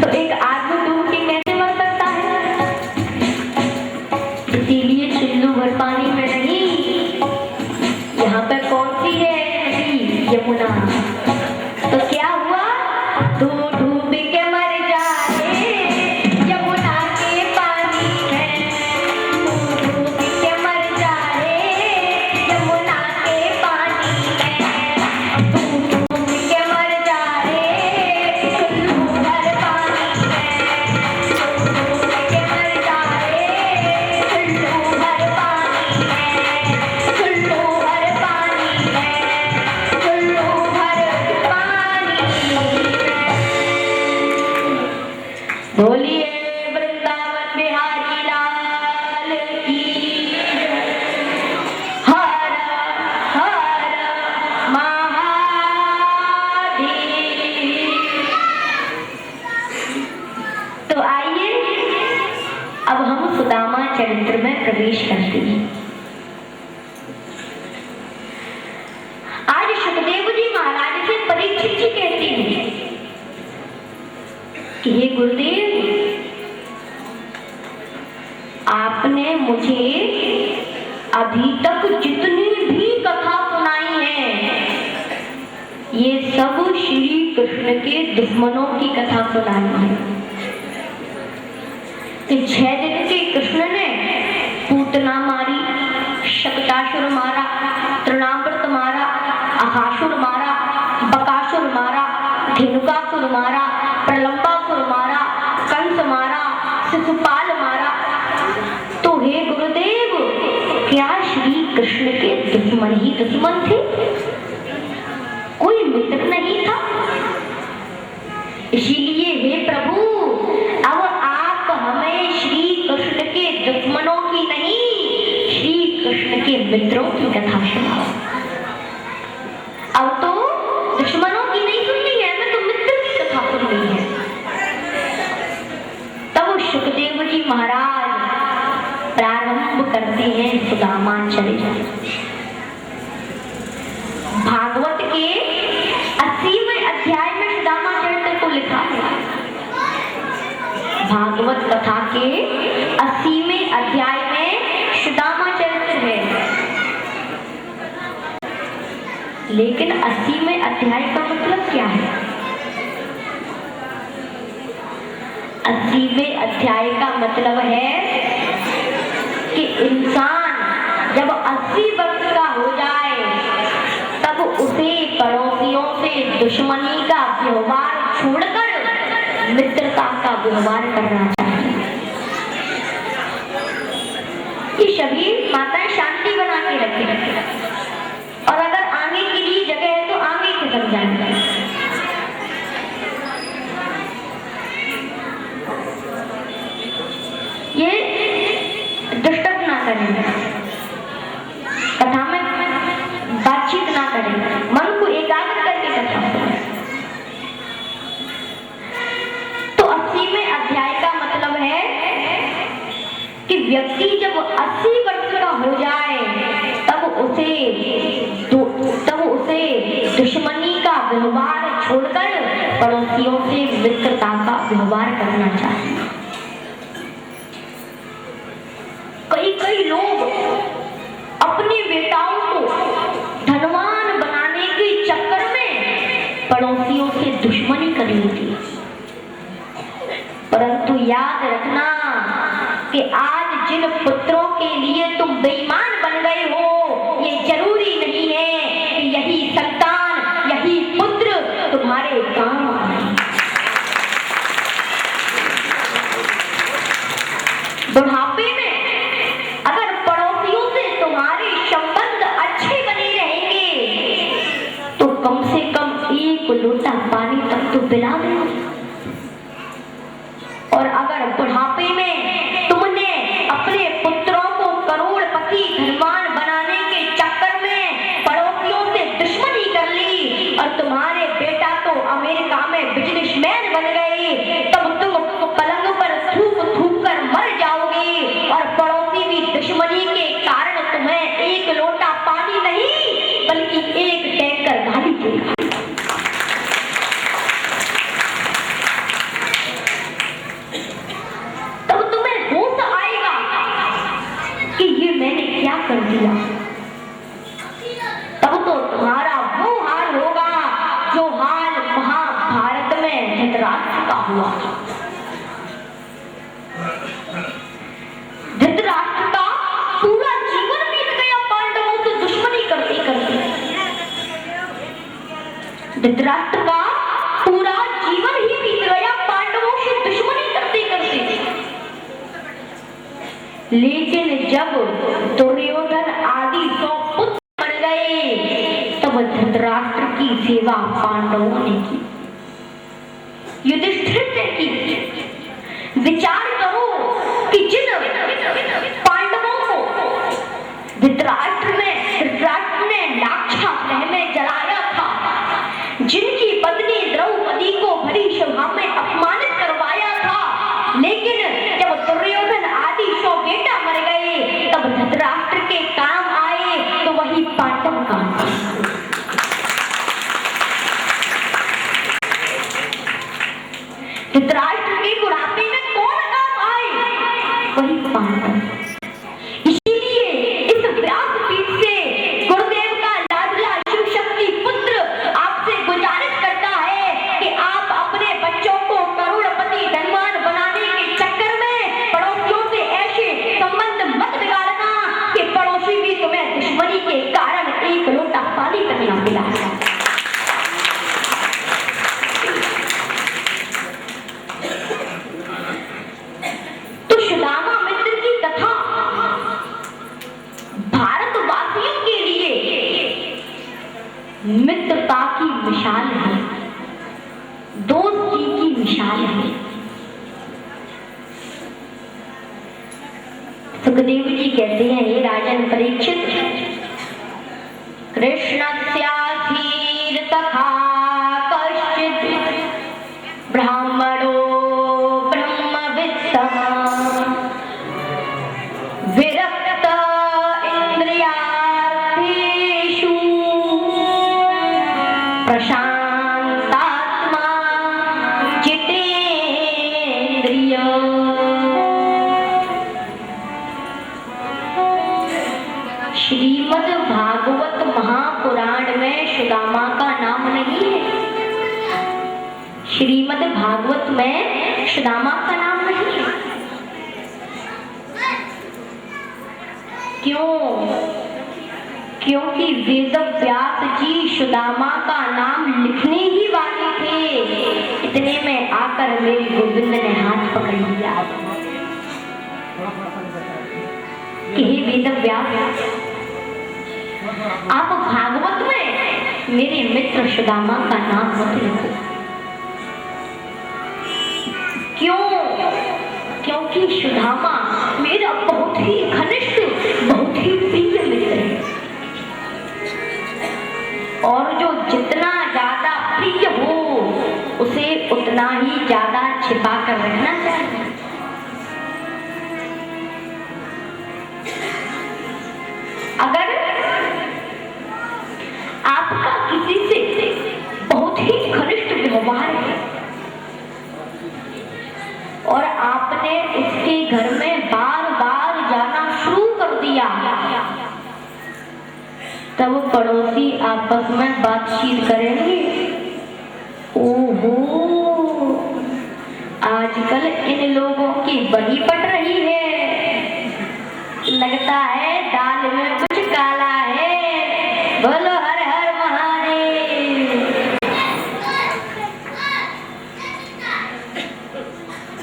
तो एक आदमी डूब के कैसे मर सकता है? इसीलिए चुल्लू भर पानी में नहीं, यहाँ पर कौन सी है नदी? यमुना। तो क्या हुआ? तू डूब के मर जाए यमुना के पानी में, तू डूब के मर जाए यमुना के पानी में, तू डूब के मर जाए चुल्लू भर पानी में, तू डूब के मर जाए चुल्लू भर पानी में, चुल्लू भर पानी में, चुल्लू भर कि हे गुरुदेव, आपने मुझे अभी तक जितनी भी कथा सुनाई है, ये सब श्री कृष्ण के दुश्मनों की कथा सुनाई है। कि 6 दिन के कृष्ण ने पूतना मारी, शक्तासुर मारा, तृणाव्रत मारा, अहासुर मारा, बकासुर मारा, धेनुकासुर मारा, प्रलंबासुर मारा, कंस मारा, शिशुपाल मारा। तो हे गुरुदेव, क्या श्री कृष्ण के दुश्मन ही दुश्मन थे, कोई मित्र नहीं था? इसीलिए हे प्रभु, अब आप हमें श्री कृष्ण के दुश्मनों की नहीं, श्री कृष्ण के मित्रों की कथा सुनाओ। अब तो दुश्मनों की नहीं सुननी है, हमें तो मित्र की कथा सुननी है। तब सुखदेव जी महाराज प्रारंभ करते हैं सुदामाचर्य। भागवत के 80वें अध्याय में सुदामाचरित्र को लिखा है। भागवत कथा के 80वें अध्याय में सुदामाचरित्र है। लेकिन 80वें अध्याय का मतलब क्या है? 80वें अध्याय का मतलब है कि इंसान जब 80 वर्ष का हो जाए तब उसे पड़ोसियों से दुश्मनी का व्यवहार छोड़कर मित्रता का व्यवहार करना चाहिए। ये सभी माताएं शांति बना के रखें, और अगर आगे के लिए जगह है तो आगे से समझाएंगे। ये डिस्टर्ब ना करें, कथा में बातचीत ना करें, मन को एकाग्र करके कथा सुने। तो 80वें अध्याय का मतलब है कि व्यक्ति जब 80 वर्ष का हो जाए तब उसे दुश्मनी का व्यवहार छोड़कर पड़ोसियों से मित्रता का व्यवहार करना चाहिए। कई लोग अपने बेटाओं को धनवान बनाने के चक्कर में पड़ोसियों से दुश्मनी कर लेती। परंतु याद रखना कि आज जिन पुत्रों के लिए तुम बेईमान बन गए हो, ये जरूरी नहीं है कि यही संतान, यही पुत्र तुम्हारे काम आए। बुढ़ापे में अगर पड़ोसियों से तुम्हारे संबंध अच्छे बने रहेंगे तो कम से कम एक लोटा पानी तक तो पिला दो। और अगर बुढ़ापे में तुमने अपने पुत्रों को करोड़पति धनवान बनाने के चक्कर में पड़ोसियों से दुश्मनी कर ली और तुम्हारे बेटा तो अमेरिका में बिजनेसमैन बन गए, तब तुम पलंग पर थूक थूक कर मर जाओगे और पड़ोसी भी दुश्मनी के कारण तुम्हें एक लोटा पानी नहीं बल्कि एक टैंकर गाली देगा। तब तुम्हें होश आएगा कि ये मैंने क्या कर दिया। तब तो तुम्हारा वो हाल होगा जो हाल महाभारत में धृतराष्ट्र का हुआ था। धृतराष्ट्र का पूरा जीवन बीत गया पांडवों से दुश्मनी करते करते। धृतराष्ट्र का पूरा जीवन ही बीत गया पांडवों से दुश्मनी करते करते। लेकिन जब दुर्योधन आदि 100 पुत्र बन गए तब धृतराष्ट्र की सेवा पांडवों ने की, युधिष्ठिर ने की। विचार करो कि जिन पांडवों को धृतराष्ट्र ने लाक्षागृह में जलाया था, जिनकी पत्नी द्रौपदी को भरी सभा में अपमानित करवाया था, लेकिन जब दुर्योधन आदि 100 बेटा मर गए तब धृतराष्ट्र के काम आए तो वही पांडव काम। धृतराष्ट्र मित्रता की मिसाल है, दोस्ती की मिसाल है। सुखदेव जी कहते हैं, हे राजन परीक्षित, कृष्णस्यासीत् तथा कश्चित् ब्राह्मणो ब्रह्मवित्तः विरक्त इंद्रियार्थेषु प्रशांतात्मा जितेन्द्रिय। श्रीमद् भागवत महापुराण में सुदामा का नाम नहीं है। श्रीमद् भागवत में सुदामा का नाम नहीं है। क्यों? क्योंकि वेद व्यास जी सुदामा का नाम लिखने ही वाले थे, इतने में आकर मेरे गोविंद ने हाथ पकड़ लिया कि हे वेद व्यास, आप भागवत में मेरे मित्र सुदामा का नाम मत लिखो। क्यों? क्योंकि सुदामा मेरा बहुत ही घनिष्ठ, बहुत ही प्रिय मित्र है, और जो जितना ज्यादा प्रिय हो उसे उतना ही ज्यादा छिपा कर रखना चाहिए। अगर आपका किसी से बहुत ही घनिष्ठ व्यवहार है और आपने उसके घर में बार बार जाना शुरू कर दिया, तब पड़ोसी आपस में बातचीत करेंगे, ओहो आजकल इन लोगों की बड़ी पट रही है, लगता है दाल में कुछ काला है, बोलो हर हर महादेव।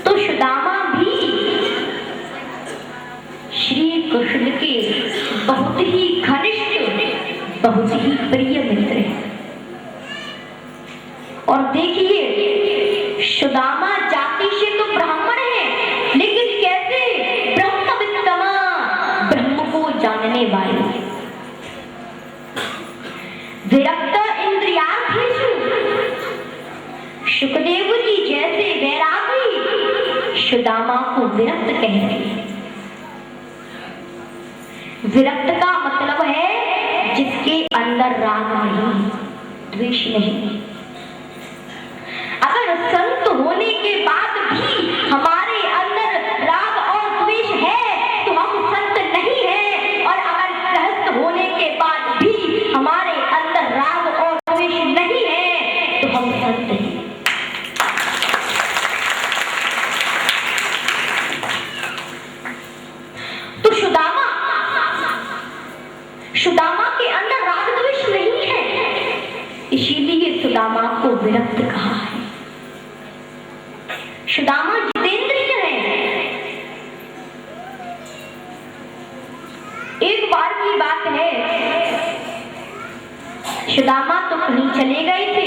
तो सुदामा भी श्री कृष्ण के बहुत ही घनिष्ठ, बहुत ही प्रिय मित्र है। और देखिए, सुदामा जाति से तो ब्राह्मण है, लेकिन कैसे ब्रह्मवित्तमा, ब्रह्म को जानने वाले, विरक्त इंद्रियार्थेषु, सुखदेव जी जैसे वैरागी सुदामा को विरक्त कहते हैं। विरक्त का मतलब है जिसके अंदर राग नहीं, द्वेष नहीं। अगर संत होने के बाद भी हमारे अंदर राग और द्वेष है तो हम संत नहीं हैं, और अगर गृहस्थ होने के बाद भी हमारे अंदर राग और द्वेष नहीं है तो हम संत हैं। तो सुदामा के अंदर राग द्वेष नहीं है, इसीलिए सुदामा को विरक्त कहा है। सुदामा जितेंद्रिय है। एक बार की बात है, सुदामा तो कहीं चले गए थे,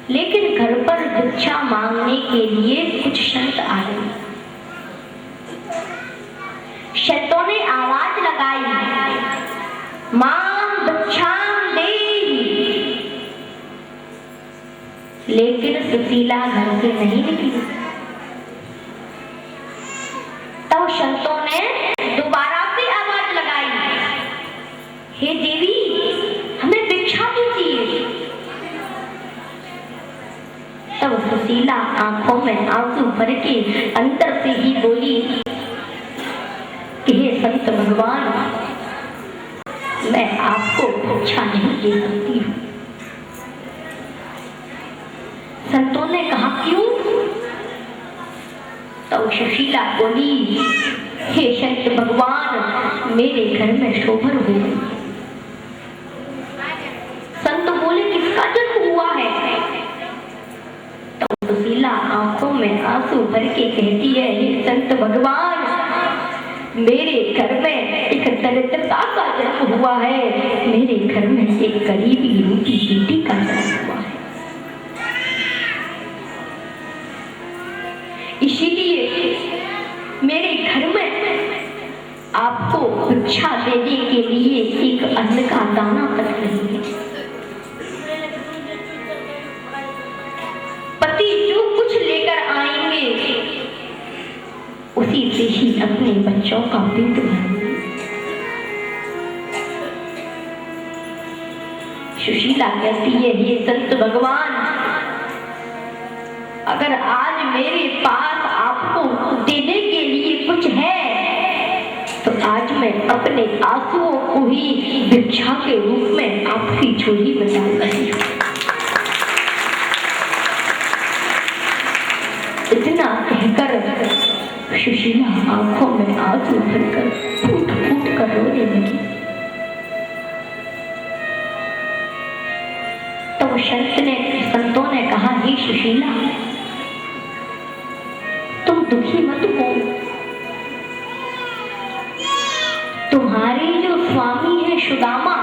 लेकिन घर पर भिक्षा मांगने के लिए कुछ संत आ गए। संतों ने आवाज लगाई, मां भिक्षाम देहि, लेकिन सुशीला घर से नहीं निकली। तब संतों ने दोबारा से आवाज लगाई, हे देवी हमें भिक्षा दीजिए। तब सुशीला आंखों में आंसू भर के अंदर से ही बोली, हे संत भगवान, मैं आपको भिक्षा नहीं दे सकती हूँ। संतों ने कहा क्यों? तो सुशीला बोली, हे संत भगवान, मेरे घर में शोभन हो गई। संत बोले, किसका जन्म हुआ है? तो सुशीला आंखों में आंसू भर के कहती है, हे संत भगवान, मेरे घर में एक दरिद्रता का जन्म हुआ है। मेरे घर में एक गरीबी रूपी बेटी का जन्म हुआ है। इसीलिए मेरे घर में आपको भिक्षा देने के लिए एक अन्न का दाना तक नहीं है। पति जो कुछ लेकर आएंगे उसी से ही अपने बच्चों का पेट भरूंगी। सुशीला कहती है, हे संत भगवान, अगर आज मेरे पास आपको देने के लिए कुछ है तो आज मैं अपने आंसुओं को ही भिक्षा के रूप में आपकी झोली में डाल रही हूँ। इतना कहकर सुशीला आंखों में आंसू भरकर फूट फूट कर रोने लगी। तो संतों ने कहा, हे सुशीला, तुम दुखी मत हो। तुम्हारे जो स्वामी है सुदामा,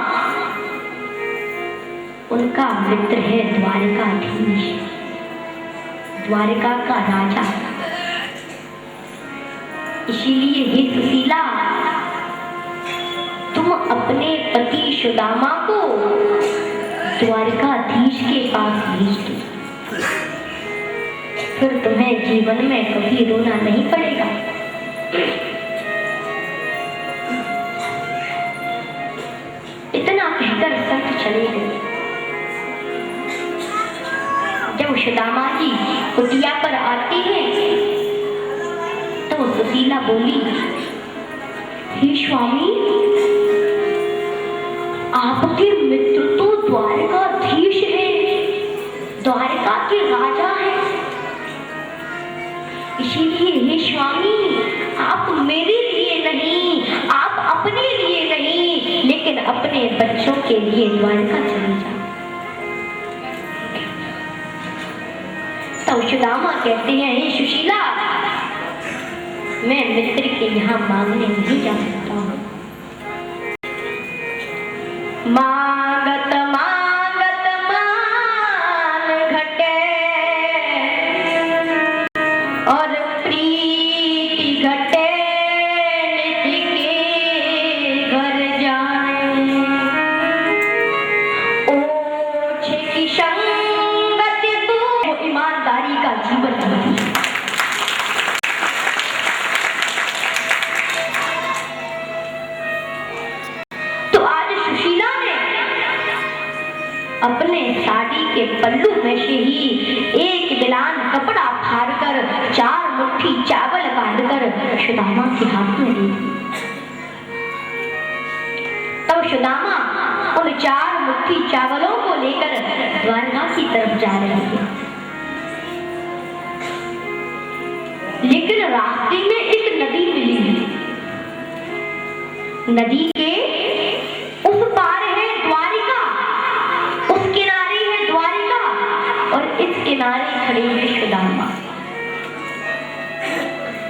उनका मित्र है द्वारकाधीश, द्वारका का राजा। इसीलिए हे सुशीला, तुम अपने पति सुदामा को द्वारकाधीश के पास भेज दो, फिर तुम्हें जीवन में कभी रोना नहीं पड़ेगा। इतना कहकर संत चले गए। जब सुदामा जी कुटिया पर आते हैं तो सुशीला बोली, हे स्वामी, आपके मित्र तो द्वारकाधीश है, द्वारका के राजा है। इसीलिए हे स्वामी, आप मेरे लिए नहीं, आप अपने लिए नहीं, लेकिन अपने बच्चों के लिए द्वारका चले जाओ। तो सुदामा कहते हैं, हे सुशीला, मैं मित्र के यहाँ मांगने नहीं जा सकता हूँ। मांगत मांगत मान घटे और प्रीति घटे, निज के घर जाने ओछ की संगत को ईमानदारी का जीवन जीती। तो आज सुशीला ने अपने साड़ी के पल्लू में से ही एक बिलान कपड़ा फाड़कर 4 मुट्ठी चावल बांधकर सुदामा के हाथ में दे दी। तब सुदामा उन 4 मुट्ठी चावलों को लेकर द्वारका की तरफ जा रहे थे, लेकिन रास्ते में एक नदी मिली। नदी के उस पार है द्वारिका, उस किनारे है द्वारिका और इस किनारे खड़े हैं सुदामा।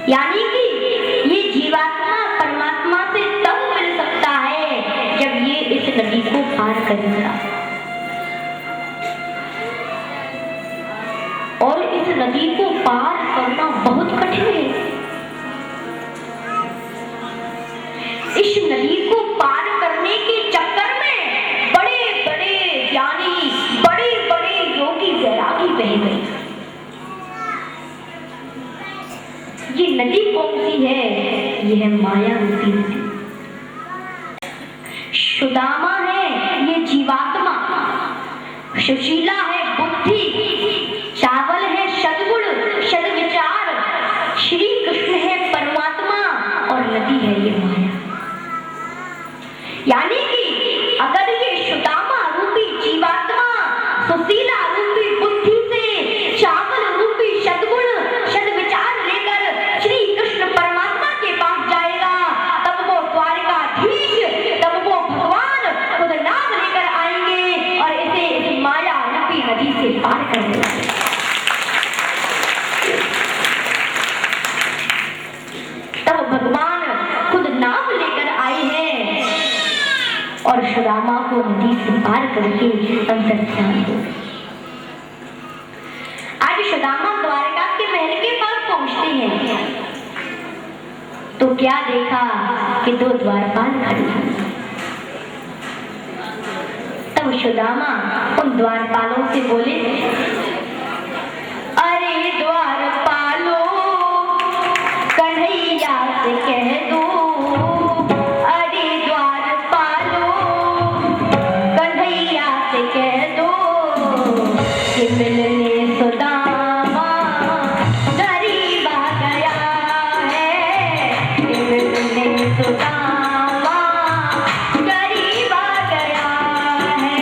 यानी कि ये जीवात्मा परमात्मा से तब मिल सकता है जब ये इस नदी को पार करेगा। और इस नदी को पार करना बहुत कठिन है। इस नदी को पार करने के चक्कर में बड़े बड़े ज्ञानी, बड़े बड़े योगी वैरागी बह गए। ये नदी कौन सी है? यह माया रूपी नदी। सुदामा है ये जीवात्मा, सुशीला है बुद्धि, चावल है सद्गुण सद्विचार, श्री कृष्ण है परमात्मा और नदी है ये माया। यानी कि अगर ये सुदामा रूपी जीवात्मा सुशीला रूपी बुद्धि से चावल रूपी सद्गुण सद्विचार लेकर श्री कृष्ण परमात्मा के पास जाएगा, तब वो द्वारकाधीश, तब वो भगवान खुद नाम लेकर आएंगे और इसे इस माया रूपी नदी और सुदामा को नदी से पार करके अंतर ध्यान हो गए। आज सुदामा द्वारका के महल के पास पहुंचते हैं तो क्या देखा कि दो द्वारपाल खड़े हैं। तब सुदामा उन द्वारपालों से बोले, अरे द्वारपालो कन्हैया से कह दो, अरे द्वारपालो कन्हैया से कह दो कि मिलने सुदामा गरीब आ गया है, कि मिलने सुदामा गरीब आ गया है।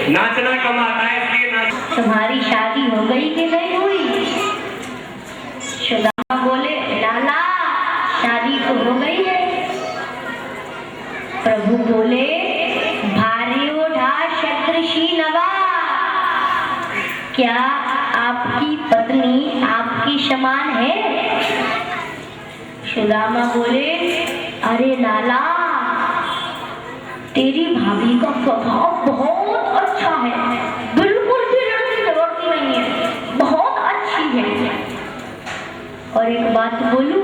नाचना कमाता है इसलिए नाच। तुम्हारी शादी हो गई कि नहीं हुई? सुदामा बोले लाला शादी तो हो गई है। प्रभु बोले भारी ओढ़ा शतऋषि नवा, क्या आपकी पत्नी आपकी समान है? सुदामा बोले अरे लाला तेरी भाभी का स्वभाव बहुत अच्छा है, बिल्कुल भी लड़की झगड़ती नहीं है, बहुत अच्छी है। और एक बात बोलूं,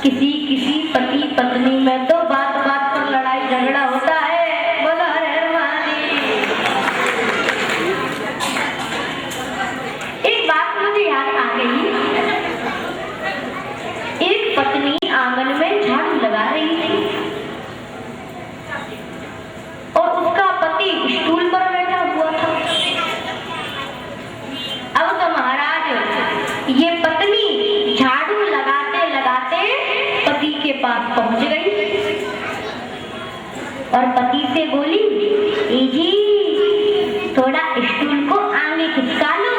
किसी किसी पति पत्नी में तो बात बात पर लड़ाई झगड़ा होता है। बोला हरे महादेव। एक बात मुझे याद आ गई। एक पत्नी आंगन में झाड़ू लगा रही थी और उसका पति स्टूल पर बैठा हुआ था। अब तो महाराज ये पत्नी झाड़ू लगाते लगाते पति के पास पहुंच गई और पति से बोली ए जी थोड़ा स्टूल को आगे खिसका लो,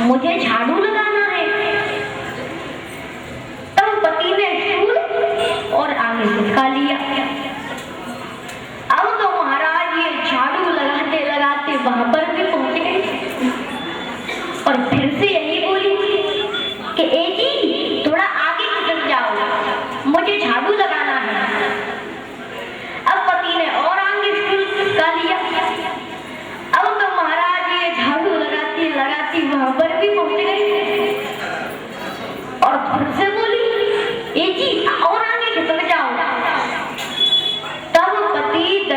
मुझे झाड़ू लगाना है। तब पति ने स्टूल और आगे खिसका लिया। अब तो महाराज ये झाड़ू लगाते लगाते वहां पर भी पहुंच गए और फिर से यही बोली कि ए जी थोड़ा आगे खिसक जाओ, मुझे झाड़ू लगाना है। अब पति ने और आगे स्टूल खिसका लिया। अब तो महाराज ये झाड़ू लगाती लगाती वहां पर भी पहुंच गए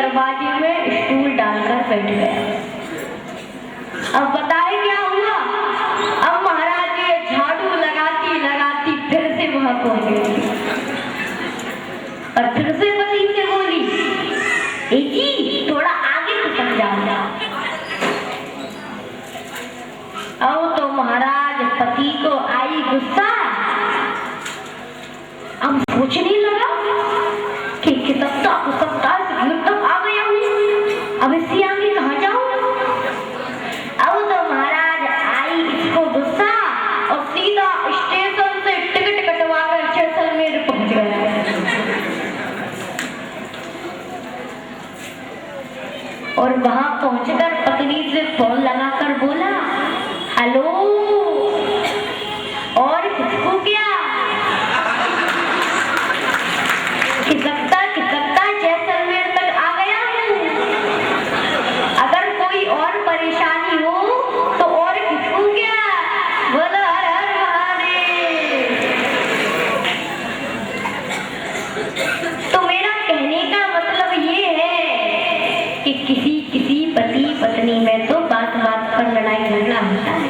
दरवाजे में स्टूल डालकर बैठ गया। अब बताए क्या हुआ? अब महाराज ये झाड़ू लगाती लगाती फिर से वहां पहुंच गई और फिर से पति से बोली, ए जी थोड़ा आगे खसक जाओ। अब तो महाराज पति को आई गुस्सा। अब सोचने लगा कि कितना कुसकता तक आ गया हूँ, अब इससे आगे कहाँ जाऊँ? अब तो महाराज आई इसको गुस्सा और सीधा स्टेशन से टिकट कटवा कर जैसलमेर पहुंच गया। और वहां पहुंचकर पत्नी से फोन लगाकर बोला, हेलो, और किसको क्या? खिसकता जैसलमेर तक आ गया हूँ। अगर कोई और परेशानी हो तो और किसको क्या? बोलो हर हर महादेव। तो मेरा कहने का मतलब ये है कि किसी पति पत्नी में तो बात बात पर लड़ाई झगड़ा होता है,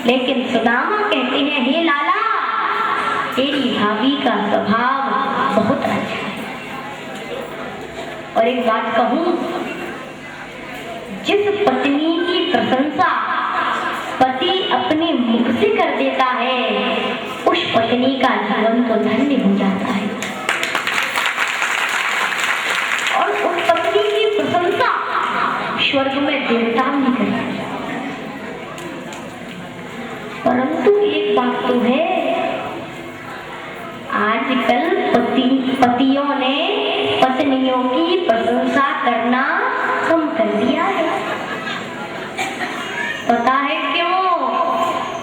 लेकिन सुदामा कहते हैं, हे लाला, तेरी भाभी का स्वभाव बहुत अच्छा है। और एक बात कहूं, जिस पत्नी की प्रशंसा पति अपने मुख से कर देता है, उस पत्नी का जीवन तो धन्य हो जाता है। और उस पत्नी की प्रशंसा स्वर्ग में देवता नहीं करते। परंतु एक बात तो है, आजकल पतियों ने पत्नियों की प्रशंसा करना कम कर दिया है। पता है क्यों?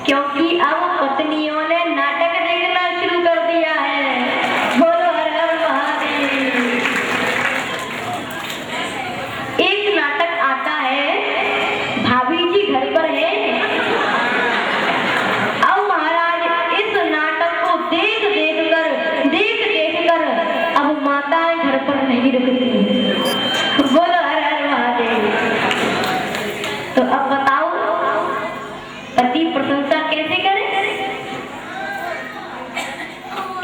क्योंकि अब पत्नियों ने नाटक देखना शुरू कर दिया है। बोलो हर हर महादेव। एक नाटक आता है, भाभी जी घर पर है। अब महाराज इस नाटक को देख देख कर अब माताएं घर पर नहीं रुकती। बोलो हर हर महादेव। तो अब बताओ, पति प्रशंसा कैसे करे?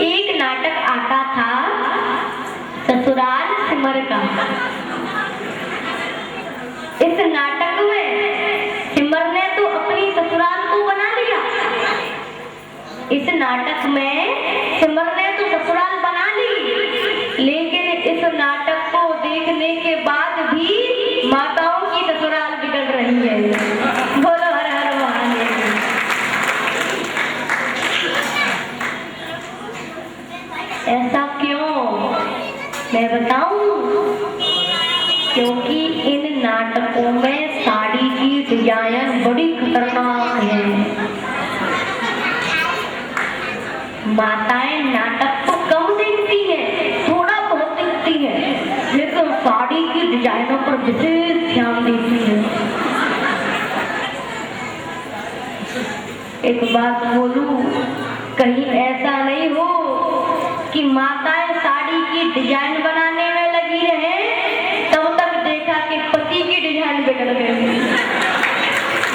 एक नाटक आता था ससुराल सिमर का। इस नाटक में सिमर ने तो अपनी ससुराल को बना लिया। इस नाटक में सिमर ने तो ससुराल बना ली, लेकिन इस नाटक को देखने के बाद भी माताओं की ससुराल बिगड़ रही है। बोलो हर हर महादेव। ऐसा क्यों? मैं बताऊं, क्योंकि इन नाटकों में साड़ी की डिजाइन बड़ी खतरनाक है। माताएं नाटक तो कम देखती हैं, थोड़ा बहुत देखती हैं, लेकिन साड़ी की डिजाइनों पर विशेष ध्यान देती हैं। एक बात बोलूं, कहीं ऐसा नहीं हो कि माताएं साड़ी की डिजाइन बनाने में लगी रहे, तब तक देखा कि पति की डिजाइन बिगड़ गई।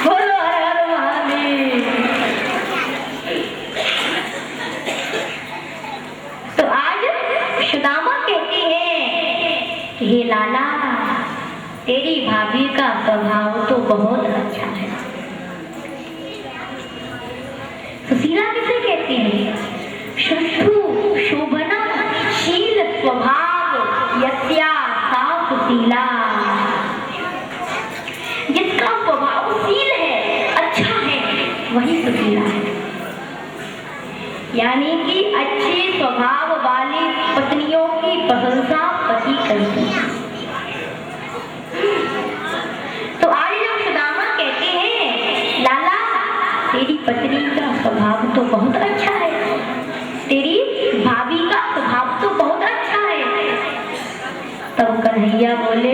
बोलो हर हर महादेव। तो आज सुदामा कहती है कि हे लाला, तेरी भाभी का स्वभाव तो बहुत अच्छा है। सुशीला किसे कहती है? सुष्ठु शोभना शील स्वभाव यस्या सा सुशीला। जिसका स्वभाव शील है, अच्छा है, वही सुशीला है। यानी कि अच्छे स्वभाव वाली पत्नियों की प्रशंसा पति करते हैं। तो आज जब सुदामा कहते हैं, लाला, तेरी पत्नी का स्वभाव तो बहुत अच्छा है, तेरी भाभी का स्वभाव तो बहुत अच्छा है, तब कन्हैया बोले,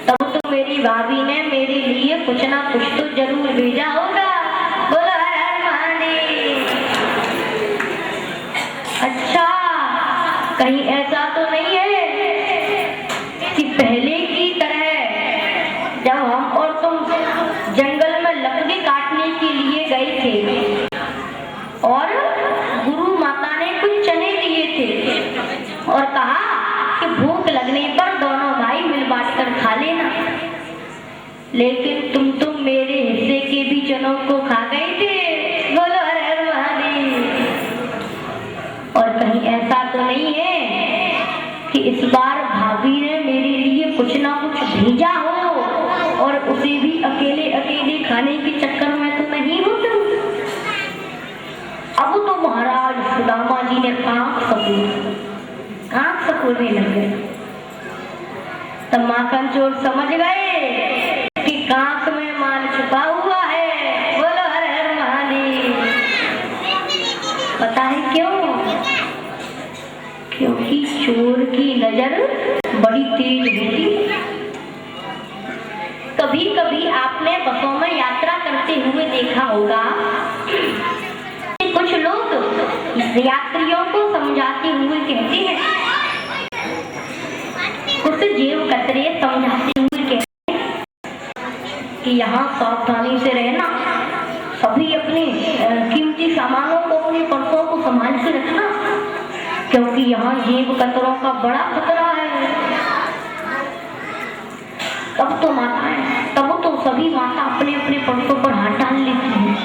तब तो मेरी भाभी ने मेरे लिए कुछ ना कुछ तो जरूर भेजा होगा। बोलो हर हर महादेव। अच्छा, कहीं ऐसा तो नहीं है गए थे और गुरु माता ने कुछ चने दिए थे और कहा कि भूख लगने पर दोनों भाई मिल बांट कर खा लेना, लेकिन तुम मेरे हिस्से के भी चनों को खा गए थे। बोलो हर हर महादेव। और कहीं ऐसा तो नहीं है कि इस बार भाभी ने मेरे लिए कुछ ना कुछ भेजा हो और उसे भी अकेले अकेले खाने के चक्कर में तो नहीं हो तुम? अब तो महाराज सुदामा जी ने आंख सकोरने लग गए। तब माखन चोर समझ गए कि कांख में माल छुपा हुआ है। बोलो हर हर महादेव। पता है क्यों? क्योंकि चोर की नजर बड़ी तेज होती है। कभी कभी आपने बसों में यात्रा करते हुए देखा होगा कि कुछ लोग यात्रियों को समझाते हुए कहते हैं, कुछ जेब कतरे समझाते हुए कहते हैं कि यहाँ सावधानी से रहना, सभी अपने कीमती सामानों को, अपने पर्सों को संभाल के रखना, क्योंकि यहाँ जेब कतरों का बड़ा खतरा है। तब तो सभी माता अपने अपने पर्सों पर हाथ डाल लेती हैं,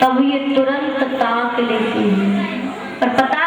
तब ये तुरंत ताक लेती है। और पता